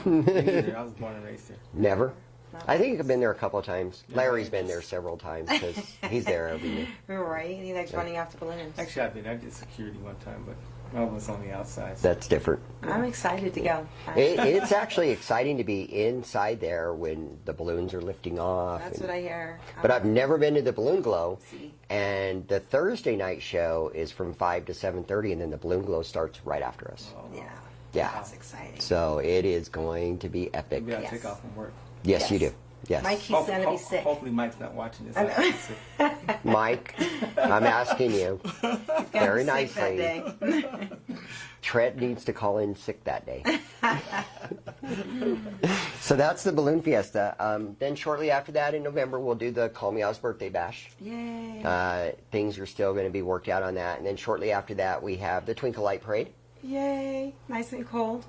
Speaker 4: Me neither. I was born and raised there.
Speaker 5: Never?
Speaker 6: Not
Speaker 5: I think
Speaker 6: once.
Speaker 5: I've been there a couple of times.
Speaker 4: Yeah,
Speaker 5: Larry's
Speaker 4: I
Speaker 5: been
Speaker 4: just-
Speaker 5: there several times because he's there every year.
Speaker 6: Right, and he likes running after balloons.
Speaker 4: Actually, I did security one time, but I was on the outside.
Speaker 5: That's different.
Speaker 6: I'm excited to go.
Speaker 5: It's actually exciting to be inside there when the balloons are lifting off.
Speaker 6: That's
Speaker 5: and-
Speaker 6: what I hear.
Speaker 5: But I've never been to the Balloon Glow,
Speaker 6: See.
Speaker 5: and the Thursday night show is from 5 to 7:30, and then the Balloon Glow starts right after us.
Speaker 6: Yeah.
Speaker 5: Yeah.
Speaker 6: That's exciting.
Speaker 5: So it is going to be epic.
Speaker 4: Maybe I'll
Speaker 6: Yes.
Speaker 4: take off from work.
Speaker 5: Yes, you
Speaker 6: Yes.
Speaker 5: do. Yes.
Speaker 6: Mike, he's going to be sick.
Speaker 4: Hopefully Mike's not watching this.
Speaker 6: I know.
Speaker 4: I'll be sick.
Speaker 5: Mike, I'm asking you
Speaker 6: He's gonna
Speaker 5: very
Speaker 6: be sick that
Speaker 5: nicely.
Speaker 6: day.
Speaker 5: Trent needs to call in sick that day. So that's the Balloon Fiesta. Then shortly after that in November, we'll do the Call Me Oz Birthday Bash.
Speaker 6: Yay.
Speaker 5: Things are still going to be worked out on that. And then shortly after that, we have the Twinkle Light Parade.
Speaker 6: Yay. Nice and cold.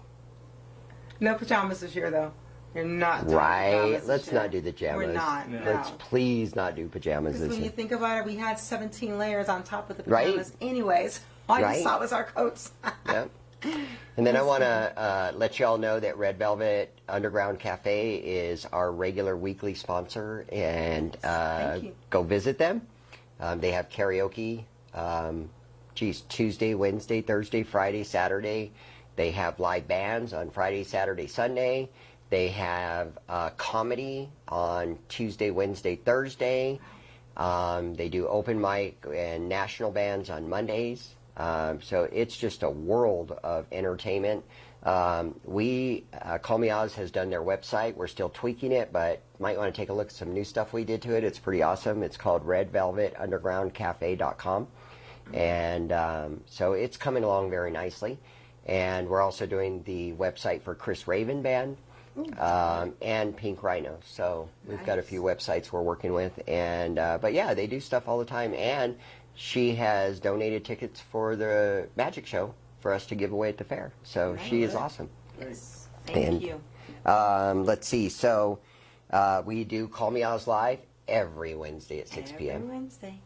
Speaker 6: No pajamas this year, though. You're not doing
Speaker 5: Right.
Speaker 6: pajamas this
Speaker 5: Let's
Speaker 6: year.
Speaker 5: not do the pajamas.
Speaker 6: We're not.
Speaker 4: No.
Speaker 6: No.
Speaker 5: Let's please not do pajamas
Speaker 6: Because
Speaker 5: this
Speaker 6: when you
Speaker 5: year.
Speaker 6: think about it, we had 17 layers on top of the
Speaker 5: Right.
Speaker 6: pajamas anyways. All
Speaker 5: Right.
Speaker 6: you saw was our coats.
Speaker 5: Yep. And then I want to let you all know that Red Velvet Underground Cafe is our regular weekly sponsor, and
Speaker 6: Thank you.
Speaker 5: go visit them. They have karaoke, Tuesday, Wednesday, Thursday, Friday, Saturday. They have live bands on Friday, Saturday, Sunday. They have comedy on Tuesday, Wednesday, Thursday. They do open mic and national bands on Mondays. So it's just a world of entertainment. Call Me Oz has done their website. We're still tweaking it, but might want to take a look at some new stuff we did to it. It's pretty awesome. It's called redvelvetundergroundcafe.com. And so it's coming along very nicely. And we're also doing the website for Chris Raven Band and Pink Rhino. So we've got a few websites we're working with. And but yeah, they do stuff all the time. And she has donated tickets for the magic show for us to give away at the fair. So she is awesome.
Speaker 6: Yes. Thank
Speaker 5: And,
Speaker 6: you.
Speaker 5: Let's see. So we do Call Me Oz Live every Wednesday at 6
Speaker 6: Every
Speaker 5: p.m.
Speaker 6: Wednesday.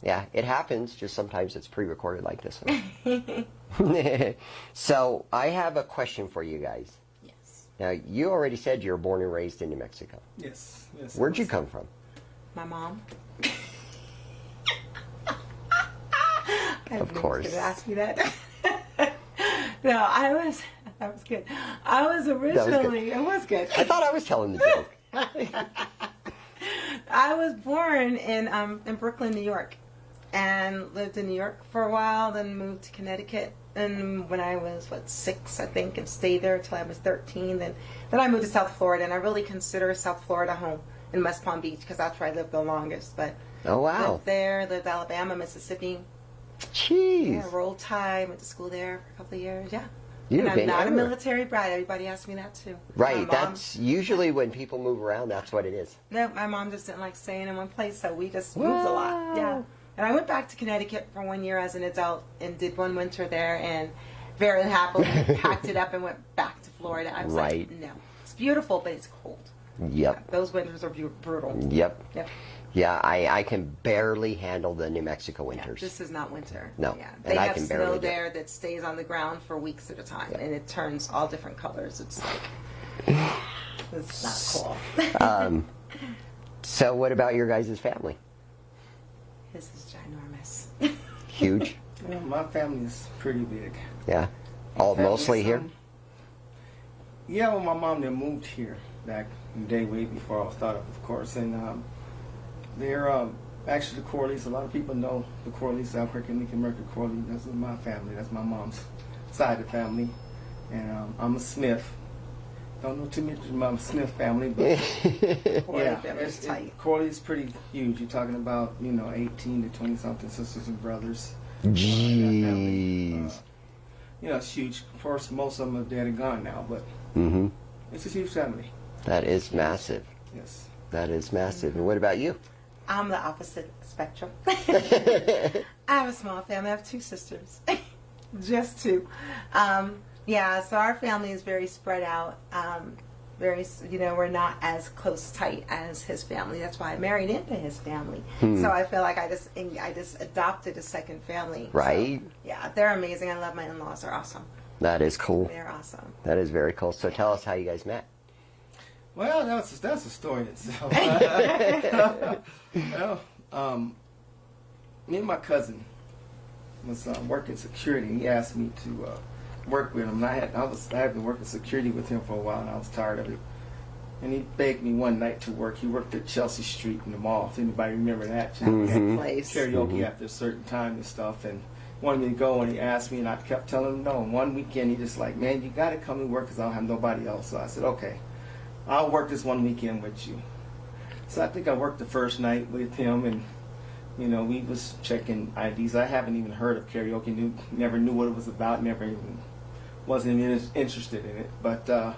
Speaker 5: Yeah, it happens. Just sometimes it's pre-recorded like this one. So I have a question for you guys.
Speaker 6: Yes.
Speaker 5: Now, you already said you were born and raised in New Mexico.
Speaker 4: Yes. Yes.
Speaker 5: Where'd you come from?
Speaker 6: My mom.
Speaker 5: Of course.
Speaker 6: Could ask me that. No, that was good. I was originally, it was good.
Speaker 5: I thought I was telling the joke.
Speaker 6: I was born in Brooklyn, New York, and lived in New York for a while, then moved to Connecticut. And when I was 6, I think, and stayed there until I was 13. Then I moved to South Florida, and I really consider South Florida home in West Palm Beach because that's where I lived the longest. But
Speaker 5: Oh, wow.
Speaker 6: lived there, lived Alabama, Mississippi.
Speaker 5: Jeez.
Speaker 6: Yeah, Roll Tide, went to school there for a couple of years. Yeah.
Speaker 5: You've
Speaker 6: and I'm
Speaker 5: been
Speaker 6: not
Speaker 5: everywhere.
Speaker 6: a military brat. Everybody asks me that too.
Speaker 5: Right.
Speaker 6: My mom-
Speaker 5: That's usually when people move around, that's what it is.
Speaker 6: No, my mom just didn't like staying in one place, so we just moved a lot. Yeah. And I went back to Connecticut for 1 year as an adult and did one winter there and very happily packed it up and went back to Florida. I was
Speaker 5: Right.
Speaker 6: like, no. It's beautiful, but it's cold.
Speaker 5: Yep.
Speaker 6: Those winters are brutal.
Speaker 5: Yep.
Speaker 6: Yep.
Speaker 5: Yeah, I can barely handle the New Mexico
Speaker 6: Yeah,
Speaker 5: winters.
Speaker 6: this is not winter.
Speaker 5: No,
Speaker 6: Yeah.
Speaker 5: and
Speaker 6: They
Speaker 5: I
Speaker 6: have
Speaker 5: can
Speaker 6: snow
Speaker 5: barely do it.
Speaker 6: there that stays on the ground for weeks at a time,
Speaker 5: Yeah.
Speaker 6: and it turns all different colors. It's like, it's not cool.
Speaker 5: So what about your guys' family?
Speaker 6: This is ginormous.
Speaker 5: Huge?
Speaker 4: Well, my family is pretty big.
Speaker 5: Yeah. All
Speaker 4: Family's,
Speaker 5: mostly here?
Speaker 4: Yeah, well, my mom, they moved here back in the day way before I was thought of course. And they're actually the Corleys. A lot of people know the Corleys, Albuquerque, Lincoln, Mercury Corley. That's my family. That's my mom's side of the family. And I'm a Smith. Don't know too much about my Smith family, but
Speaker 6: Corley
Speaker 4: yeah,
Speaker 6: family's tight.
Speaker 4: Corley's pretty huge. You're talking about 18 to 20 something sisters and brothers.
Speaker 5: Jeez.
Speaker 4: It's huge. Of course, most of them are dead and gone now, but
Speaker 5: Mm-hmm.
Speaker 4: it's a huge family.
Speaker 5: That is massive.
Speaker 4: Yes.
Speaker 5: That is massive. And what about you?
Speaker 6: I'm the opposite spectrum. I have a small family. I have 2 sisters. Just two. Yeah, so our family is very spread out. Very, we're not as close tight as his family. That's why I married into his family. So I feel like I just adopted a second family.
Speaker 5: Right.
Speaker 6: So, yeah, they're amazing. I love my in-laws. They're awesome.
Speaker 5: That is cool.
Speaker 6: They're awesome.
Speaker 5: That is very cool. So tell us how you guys met.
Speaker 4: Well, that's a story in itself. Well, me and my cousin was working security, and he asked me to work with him. And I had been working security with him for a while, and I was tired of it. And he begged me one night to work. He worked at Chelsea Street in the mall. If anybody remember that,
Speaker 6: That place.
Speaker 4: karaoke after a certain time and stuff, and wanted me to go. And he asked me, and I kept telling him no. And one weekend, he just like, man, you got to come and work because I don't have nobody else. So I said, okay, I'll work this one weekend with you. So I think I worked the first night with him, and we was checking IDs. I haven't even heard of karaoke. Never knew what it was about. Wasn't even interested in it. But the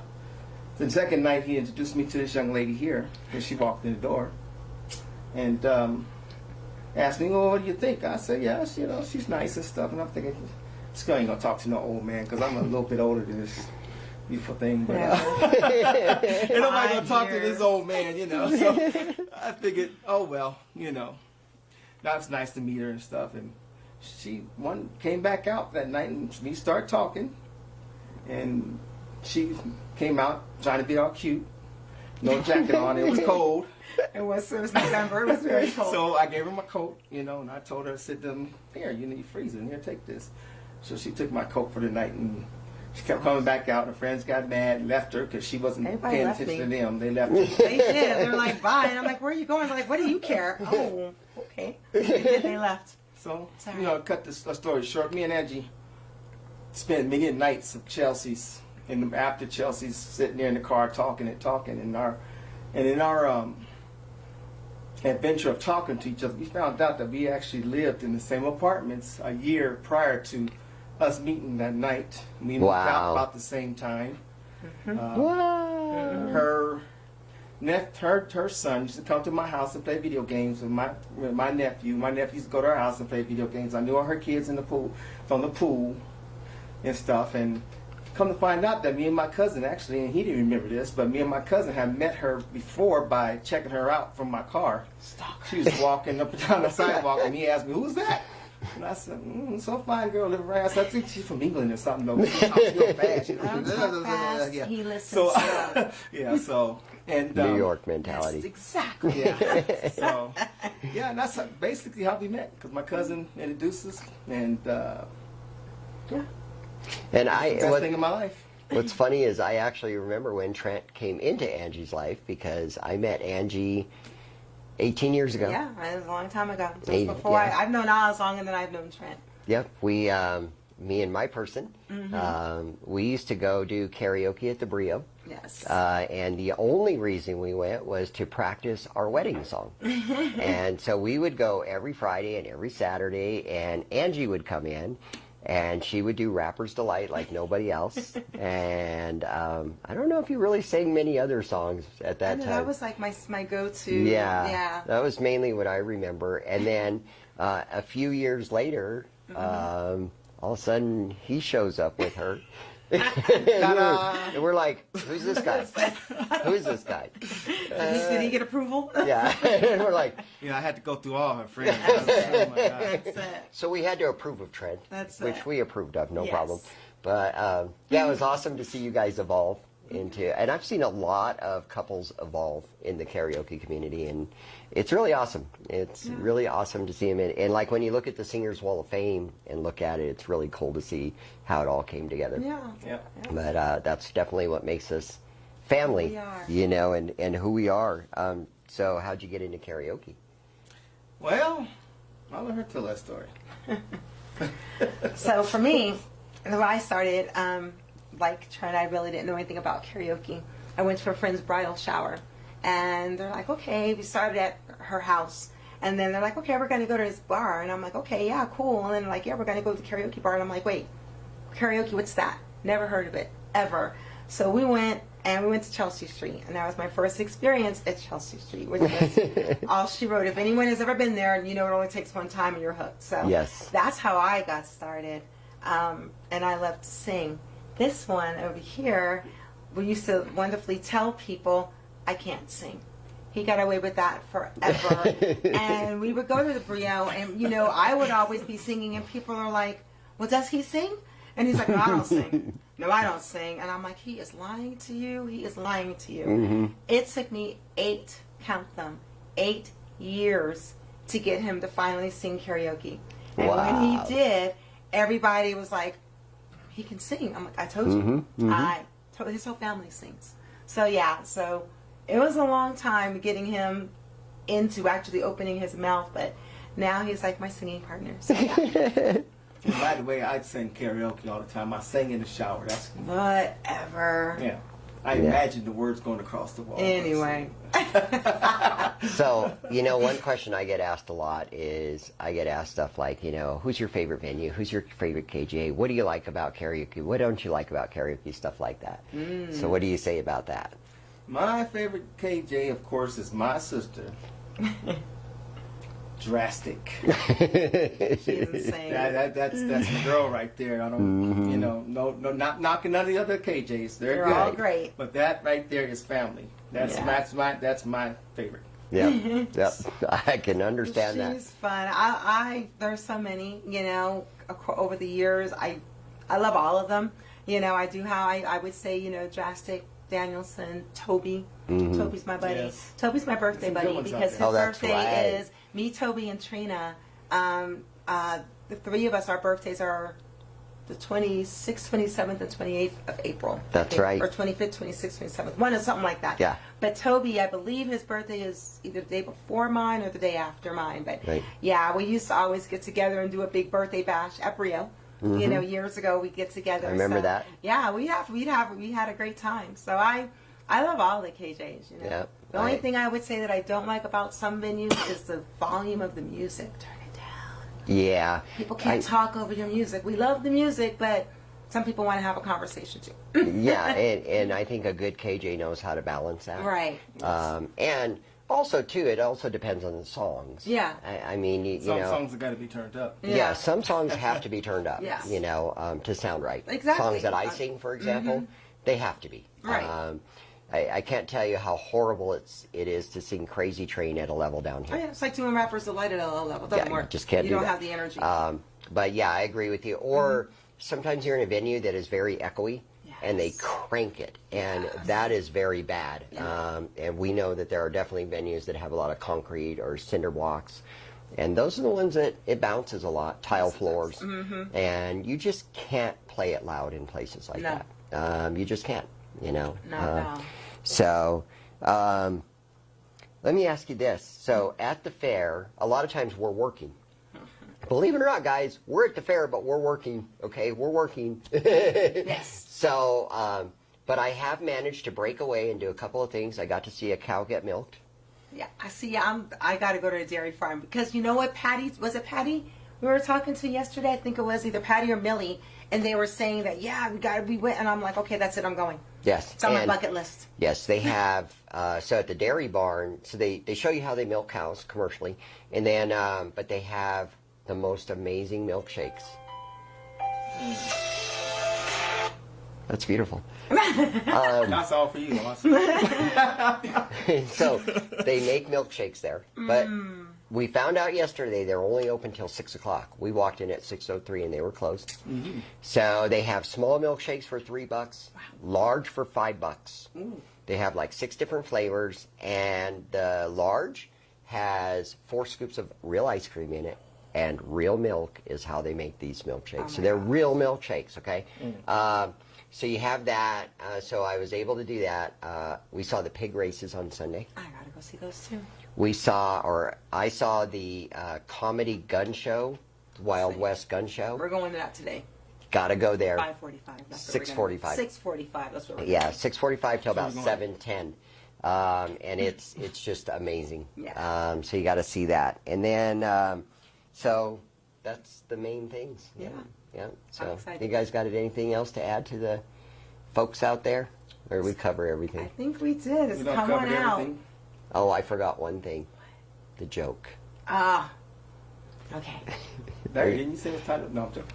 Speaker 4: second night, he introduced me to this young lady here, and she walked in the door, and asked me, "Well, what do you think?" I said, "Yeah, she's nice and stuff." And I'm thinking, this girl ain't gonna talk to no old man because I'm a little bit older than this beautiful thing. But ain't nobody gonna talk to this old man, So I figured, oh well, that was nice to meet her and stuff. And she came back out that night, and we started talking. And she came out trying to be all cute, no jacket on. It was cold.
Speaker 6: It was November. It was very cold.
Speaker 4: So I gave her my coat, and I told her, I said, here, you need freezing. Here, take this. So she took my coat for the night, and she kept coming back out. Her friends got mad, left her because she wasn't
Speaker 6: Everybody
Speaker 4: paying
Speaker 6: left
Speaker 4: attention
Speaker 6: me.
Speaker 4: to them. They left her.
Speaker 6: They did. They were like, bye. And I'm like, where are you going? They're like, what do you care? Oh, okay. They left.
Speaker 4: So,
Speaker 6: Sorry.
Speaker 4: cut this story short. Me and Angie spent many nights of Chelsea's, and after Chelsea's, sitting there in the car talking, and in our adventure of talking to each other, we found out that we actually lived in the same apartments a year prior to us meeting that night. We moved out about the same time. Her son used to come to my house and play video games with my nephew. My nephew used to go to her house and play video games. I knew all her kids in the pool, from the pool and stuff. And come to find out that me and my cousin actually, and he didn't remember this, but me and my cousin had met her before by checking her out from my car. She was walking up and down the sidewalk, and he asked me, "Who's that?" And I said, "So fine girl living around." I think she's from England or something though. She talks real fast.
Speaker 6: Yeah. He listens.
Speaker 4: So yeah, so and
Speaker 5: New York mentality.
Speaker 6: Yes, exactly.
Speaker 4: Yeah. So yeah, and that's basically how we met, because my cousin introduced us, and yeah,
Speaker 5: And
Speaker 4: it's the best thing in my life.
Speaker 5: What's funny is I actually remember when Trent came into Angie's life, because I met Angie 18 years ago.
Speaker 6: Yeah, it was a long time ago. It was
Speaker 5: Hey,
Speaker 6: before
Speaker 5: yeah.
Speaker 6: I've known Oz longer than I've known Trent.
Speaker 5: Yep, we, me and my person, we used to go do karaoke at the Brio.
Speaker 6: Yes.
Speaker 5: And the only reason we went was to practice our wedding song. And so we would go every Friday and every Saturday, and Angie would come in, and she would do Rapper's Delight like nobody else. And I don't know if you really sang many other songs at that time.
Speaker 6: That was like my go-to.
Speaker 5: Yeah, that was mainly what I remember. And then a few years later, all of a sudden he shows up with her. And we're like, who's this guy? Who's this guy?
Speaker 6: Did he get approval?
Speaker 5: Yeah. And we're like,
Speaker 4: I had to go through all her friends. Oh my God.
Speaker 6: That's it.
Speaker 5: so we had to approve of Trent,
Speaker 6: That's
Speaker 5: which
Speaker 6: it.
Speaker 5: we approved of, no
Speaker 6: Yes.
Speaker 5: problem. But yeah, it was awesome to see you guys evolve into, and I've seen a lot of couples evolve in the karaoke community, and it's really awesome. It's really awesome to see them and like when you look at the Singers Wall of Fame and look at it, it's really cool to see how it all came together.
Speaker 6: Yeah.
Speaker 5: But that's definitely what makes us family,
Speaker 6: We are.
Speaker 5: and who we are. So how'd you get into karaoke?
Speaker 4: Well, I'll let her tell that story.
Speaker 6: So for me, when I started, like Trent, I really didn't know anything about karaoke. I went to a friend's bridal shower, and they're like, okay, we started at her house. And then they're like, okay, we're going to go to this bar. And I'm like, okay, yeah, cool. And then like, yeah, we're going to go to the karaoke bar. And I'm like, wait, karaoke, what's that? Never heard of it, ever. So we went to Chelsea Street. And that was my first experience at Chelsea Street, which was all she wrote. If anyone has ever been there, you know it only takes one time and you're hooked. So
Speaker 5: Yes.
Speaker 6: that's how I got started. and I love to sing. This one over here, we used to wonderfully tell people, I can't sing. He got away with that forever. And we would go to the Brio, and, you know, I would always be singing, and people are like, well, does he sing? And he's like, no, I don't sing. No, I don't sing. And I'm like, he is lying to you. He is lying to you. It took me 8 years to get him to finally sing karaoke. And when he did, everybody was like, he can sing. I'm like, I told you. His whole family sings. So, yeah, so it was a long time getting him into actually opening his mouth, but now he's like my singing partner. So, yeah.
Speaker 4: And by the way, I sing karaoke all the time. I sing in the shower. That's
Speaker 6: Whatever.
Speaker 4: yeah. I imagine the words going across the wall.
Speaker 6: Anyway.
Speaker 5: So, you know, one question I get asked a lot is I get asked stuff like, you know, who's your favorite venue? Who's your favorite KJ? What do you like about karaoke? What don't you like about karaoke? Stuff like that. So what do you say about that?
Speaker 4: My favorite KJ, of course, is my sister. Drastic.
Speaker 6: She's insane.
Speaker 4: That's the girl right there. I don't, you know, no, not knocking none of the other KJs. They're
Speaker 6: They're all great.
Speaker 4: But that right there is family. That's that's my favorite.
Speaker 5: Yeah, yeah, I can understand that.
Speaker 6: She's fun. There's so many, you know, over the years. I love all of them. You know, I do how I would say, you know, Drastic, Danielson, Toby. Toby's my buddy.
Speaker 4: Yes.
Speaker 6: Toby's my birthday
Speaker 4: Some good
Speaker 6: buddy
Speaker 4: ones out
Speaker 6: because
Speaker 4: there.
Speaker 6: his
Speaker 5: Oh, that's
Speaker 6: birthday
Speaker 5: right.
Speaker 6: is me, Toby, and Trina. The 3 of us, our birthdays are the 26th, 27th, and 28th of April.
Speaker 5: That's right.
Speaker 6: Or 25th, 26th, 27th. One is something like that.
Speaker 5: Yeah.
Speaker 6: But Toby, I believe his birthday is either the day before mine or the day after mine. But
Speaker 5: Right.
Speaker 6: yeah, we used to always get together and do a big birthday bash at Brio. You know, years ago we'd get together.
Speaker 5: I remember that.
Speaker 6: Yeah, we had a great time. So I love all the KJs. You know,
Speaker 5: Yeah,
Speaker 6: the only thing I would say that I don't like about some venues is the volume of the music. Turn it down.
Speaker 5: Yeah.
Speaker 6: People can't talk over your music. We love the music, but some people want to have a conversation too.
Speaker 5: Yeah, and I think a good KJ knows how to balance that.
Speaker 6: Right.
Speaker 5: And also, too, it also depends on the songs.
Speaker 6: Yeah.
Speaker 5: I mean, you
Speaker 4: Some
Speaker 5: know.
Speaker 4: songs have got to be turned up.
Speaker 5: Yeah, some songs have to be turned up,
Speaker 6: Yes.
Speaker 5: you know, to sound right.
Speaker 6: Exactly.
Speaker 5: Songs that I sing, for example, they have to be.
Speaker 6: Right.
Speaker 5: I can't tell you how horrible it is to sing Crazy Train at a level down
Speaker 6: Oh,
Speaker 5: here.
Speaker 6: yeah, it's like doing Rappers Delight at a low level. Doesn't
Speaker 5: Yeah,
Speaker 6: work.
Speaker 5: you just can't
Speaker 6: You
Speaker 5: do
Speaker 6: don't
Speaker 5: that.
Speaker 6: have the energy.
Speaker 5: But yeah, I agree with you. Or sometimes you're in a venue that is very echoey, and they
Speaker 6: Yes.
Speaker 5: crank it, and that is very bad.
Speaker 6: Yeah.
Speaker 5: And we know that there are definitely venues that have a lot of concrete or cinder blocks, and those are the ones that it bounces a lot, tile floors, and you just can't play it loud in places like
Speaker 6: No.
Speaker 5: that. You just can't, you know.
Speaker 6: No.
Speaker 5: So, let me ask you this. So, at the fair, a lot of times we're working. Believe it or not, guys, we're at the fair, but we're working. Okay, we're working.
Speaker 6: Yes.
Speaker 5: So, but I have managed to break away and do a couple of things. I got to see a cow get milked.
Speaker 6: Yeah, I see. I got to go to a dairy farm because you know what, Patty? Was it Patty we were talking to yesterday? I think it was either Patty or Millie, and they were saying that we went, and I'm like, okay, that's it, I'm going.
Speaker 5: Yes.
Speaker 6: It's on my
Speaker 5: and-
Speaker 6: bucket list.
Speaker 5: Yes, they have. So at the dairy barn, so they show you how they milk cows commercially, and then but they have the most amazing milkshakes. That's beautiful.
Speaker 4: That's all for you. Awesome.
Speaker 5: So they make milkshakes there, but we found out yesterday they're only open till 6 o'clock. We walked in at 6:03 and they were closed. So they have small milkshakes for $3, large for $5. They have like 6 different flavors, and the large has 4 scoops of real ice cream in it, and real milk is how they make these milkshakes. So they're real milkshakes, okay? So you have that. So I was able to do that. We saw the pig races on Sunday.
Speaker 6: I gotta go see those too.
Speaker 5: I saw the comedy gun show, Wild West gun show.
Speaker 6: We're going to that today.
Speaker 5: Gotta go there.
Speaker 6: 5:45.
Speaker 5: 6:45.
Speaker 6: 6:45. That's what we're
Speaker 5: Yeah,
Speaker 6: going.
Speaker 5: 6:45 till about
Speaker 4: we're going.
Speaker 5: 7:10, and it's just amazing.
Speaker 6: Yeah.
Speaker 5: So you got to see that, and then so that's the main things.
Speaker 6: Yeah.
Speaker 5: Yeah.
Speaker 6: I'm
Speaker 5: So
Speaker 6: excited.
Speaker 5: you guys got anything else to add to the folks out there, or we cover
Speaker 6: I
Speaker 5: everything?
Speaker 6: think we did. It's
Speaker 4: We don't
Speaker 6: come
Speaker 4: cover
Speaker 6: on out.
Speaker 4: everything.
Speaker 5: Oh, I forgot one thing. The joke.
Speaker 6: Ah. Okay.
Speaker 4: Larry, didn't you say it was time to? No, I'm joking.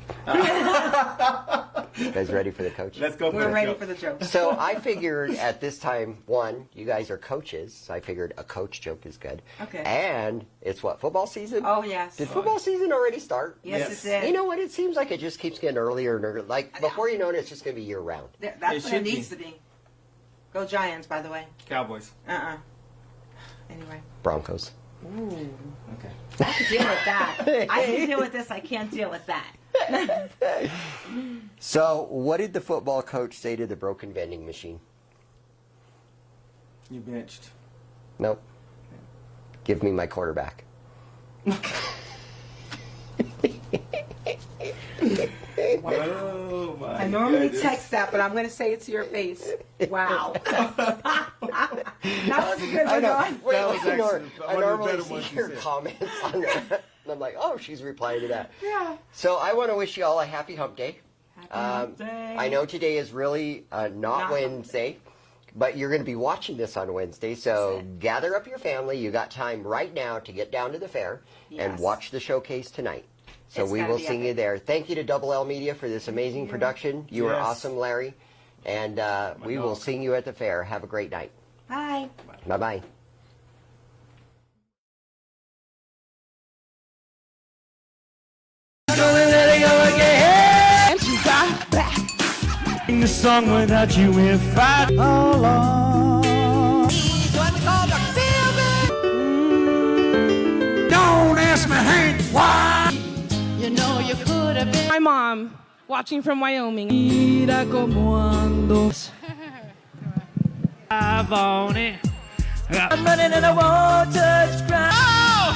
Speaker 5: You guys ready for the coach?
Speaker 4: Let's go.
Speaker 6: We're ready for the joke.
Speaker 5: So I figured at this time, one, you guys are coaches. So I figured a coach joke is good.
Speaker 6: Okay.
Speaker 5: And it's what, football season?
Speaker 6: Oh, yes.
Speaker 5: Did football season already start?
Speaker 6: Yes,
Speaker 4: Yes.
Speaker 6: it did.
Speaker 5: You know what? It seems like it just keeps getting earlier and earlier. Like, before you know it, it's just going to be year round.
Speaker 6: That's
Speaker 4: It
Speaker 6: what it
Speaker 4: should
Speaker 6: needs
Speaker 4: be.
Speaker 6: to be. Go Giants, by the way.
Speaker 4: Cowboys.
Speaker 6: Anyway.
Speaker 5: Broncos.
Speaker 6: Ooh.
Speaker 4: Okay.
Speaker 6: I can deal with that. I can deal with this. I can't deal with that.
Speaker 5: So, what did the football coach say to the broken vending machine?
Speaker 4: You benched.
Speaker 5: Nope. Give me my quarterback.
Speaker 4: Oh, my
Speaker 6: I normally
Speaker 4: goodness.
Speaker 6: text that, but I'm going to say it to your face. Wow. That was a good one, Dawn.
Speaker 7: That was actually
Speaker 5: I
Speaker 7: one of the
Speaker 5: normally
Speaker 7: better
Speaker 5: see
Speaker 7: ones you
Speaker 5: your
Speaker 7: said.
Speaker 5: comments on that. And I'm like, oh, she's replying to that.
Speaker 6: Yeah.
Speaker 5: So I want to wish you all a happy hump day.
Speaker 6: Hump day.
Speaker 5: I know today is really not
Speaker 6: Not-
Speaker 5: Wednesday, but you're going to be watching this on Wednesday. So gather up your family. You got time right now to get down to the fair and
Speaker 6: Yes.
Speaker 5: watch the showcase tonight. So
Speaker 6: It's
Speaker 5: we
Speaker 6: gotta
Speaker 5: will
Speaker 6: be
Speaker 5: see you
Speaker 6: epic.
Speaker 5: there. Thank you to Double L Media for this amazing production. You were
Speaker 4: Yes.
Speaker 5: awesome, Larry. And we will
Speaker 4: dog.
Speaker 5: see you at the fair. Have a great night.
Speaker 6: Bye.
Speaker 5: Bye-bye.
Speaker 1: Sing the song without you if I Don't ask me, Hank, why?
Speaker 2: You know you could have been. My mom, watching from Wyoming.
Speaker 1: Mira como ando. I've on it. I'm running and I won't touch ground.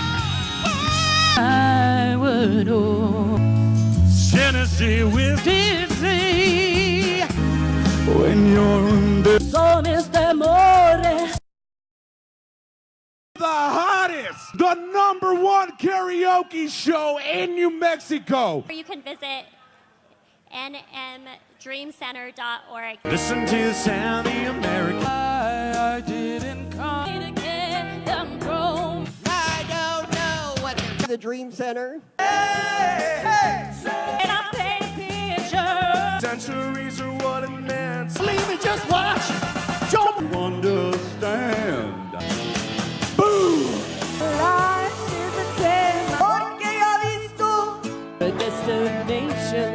Speaker 1: I would know. Tennessee with Tennessee. When you're under.
Speaker 3: Son este amores.
Speaker 1: The hottest, the #1 karaoke show in New Mexico.
Speaker 8: You can visit nmdreamcenter.org.
Speaker 1: Listen to the sound of America. I didn't come.
Speaker 5: The Dream Center.
Speaker 1: Centuries are what it meant. Leave me, just watch. Don't understand. Boo!
Speaker 3: Life is a game. Porque ya visto a destination.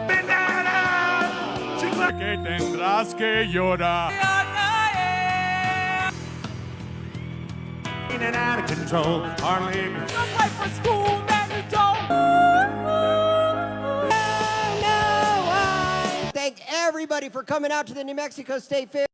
Speaker 1: ¡Banana! Chica que tendrás que llorar. In and out of control, hardly.
Speaker 2: Fight for school, man, you don't.
Speaker 5: Thank everybody for coming out to the New Mexico State Fair.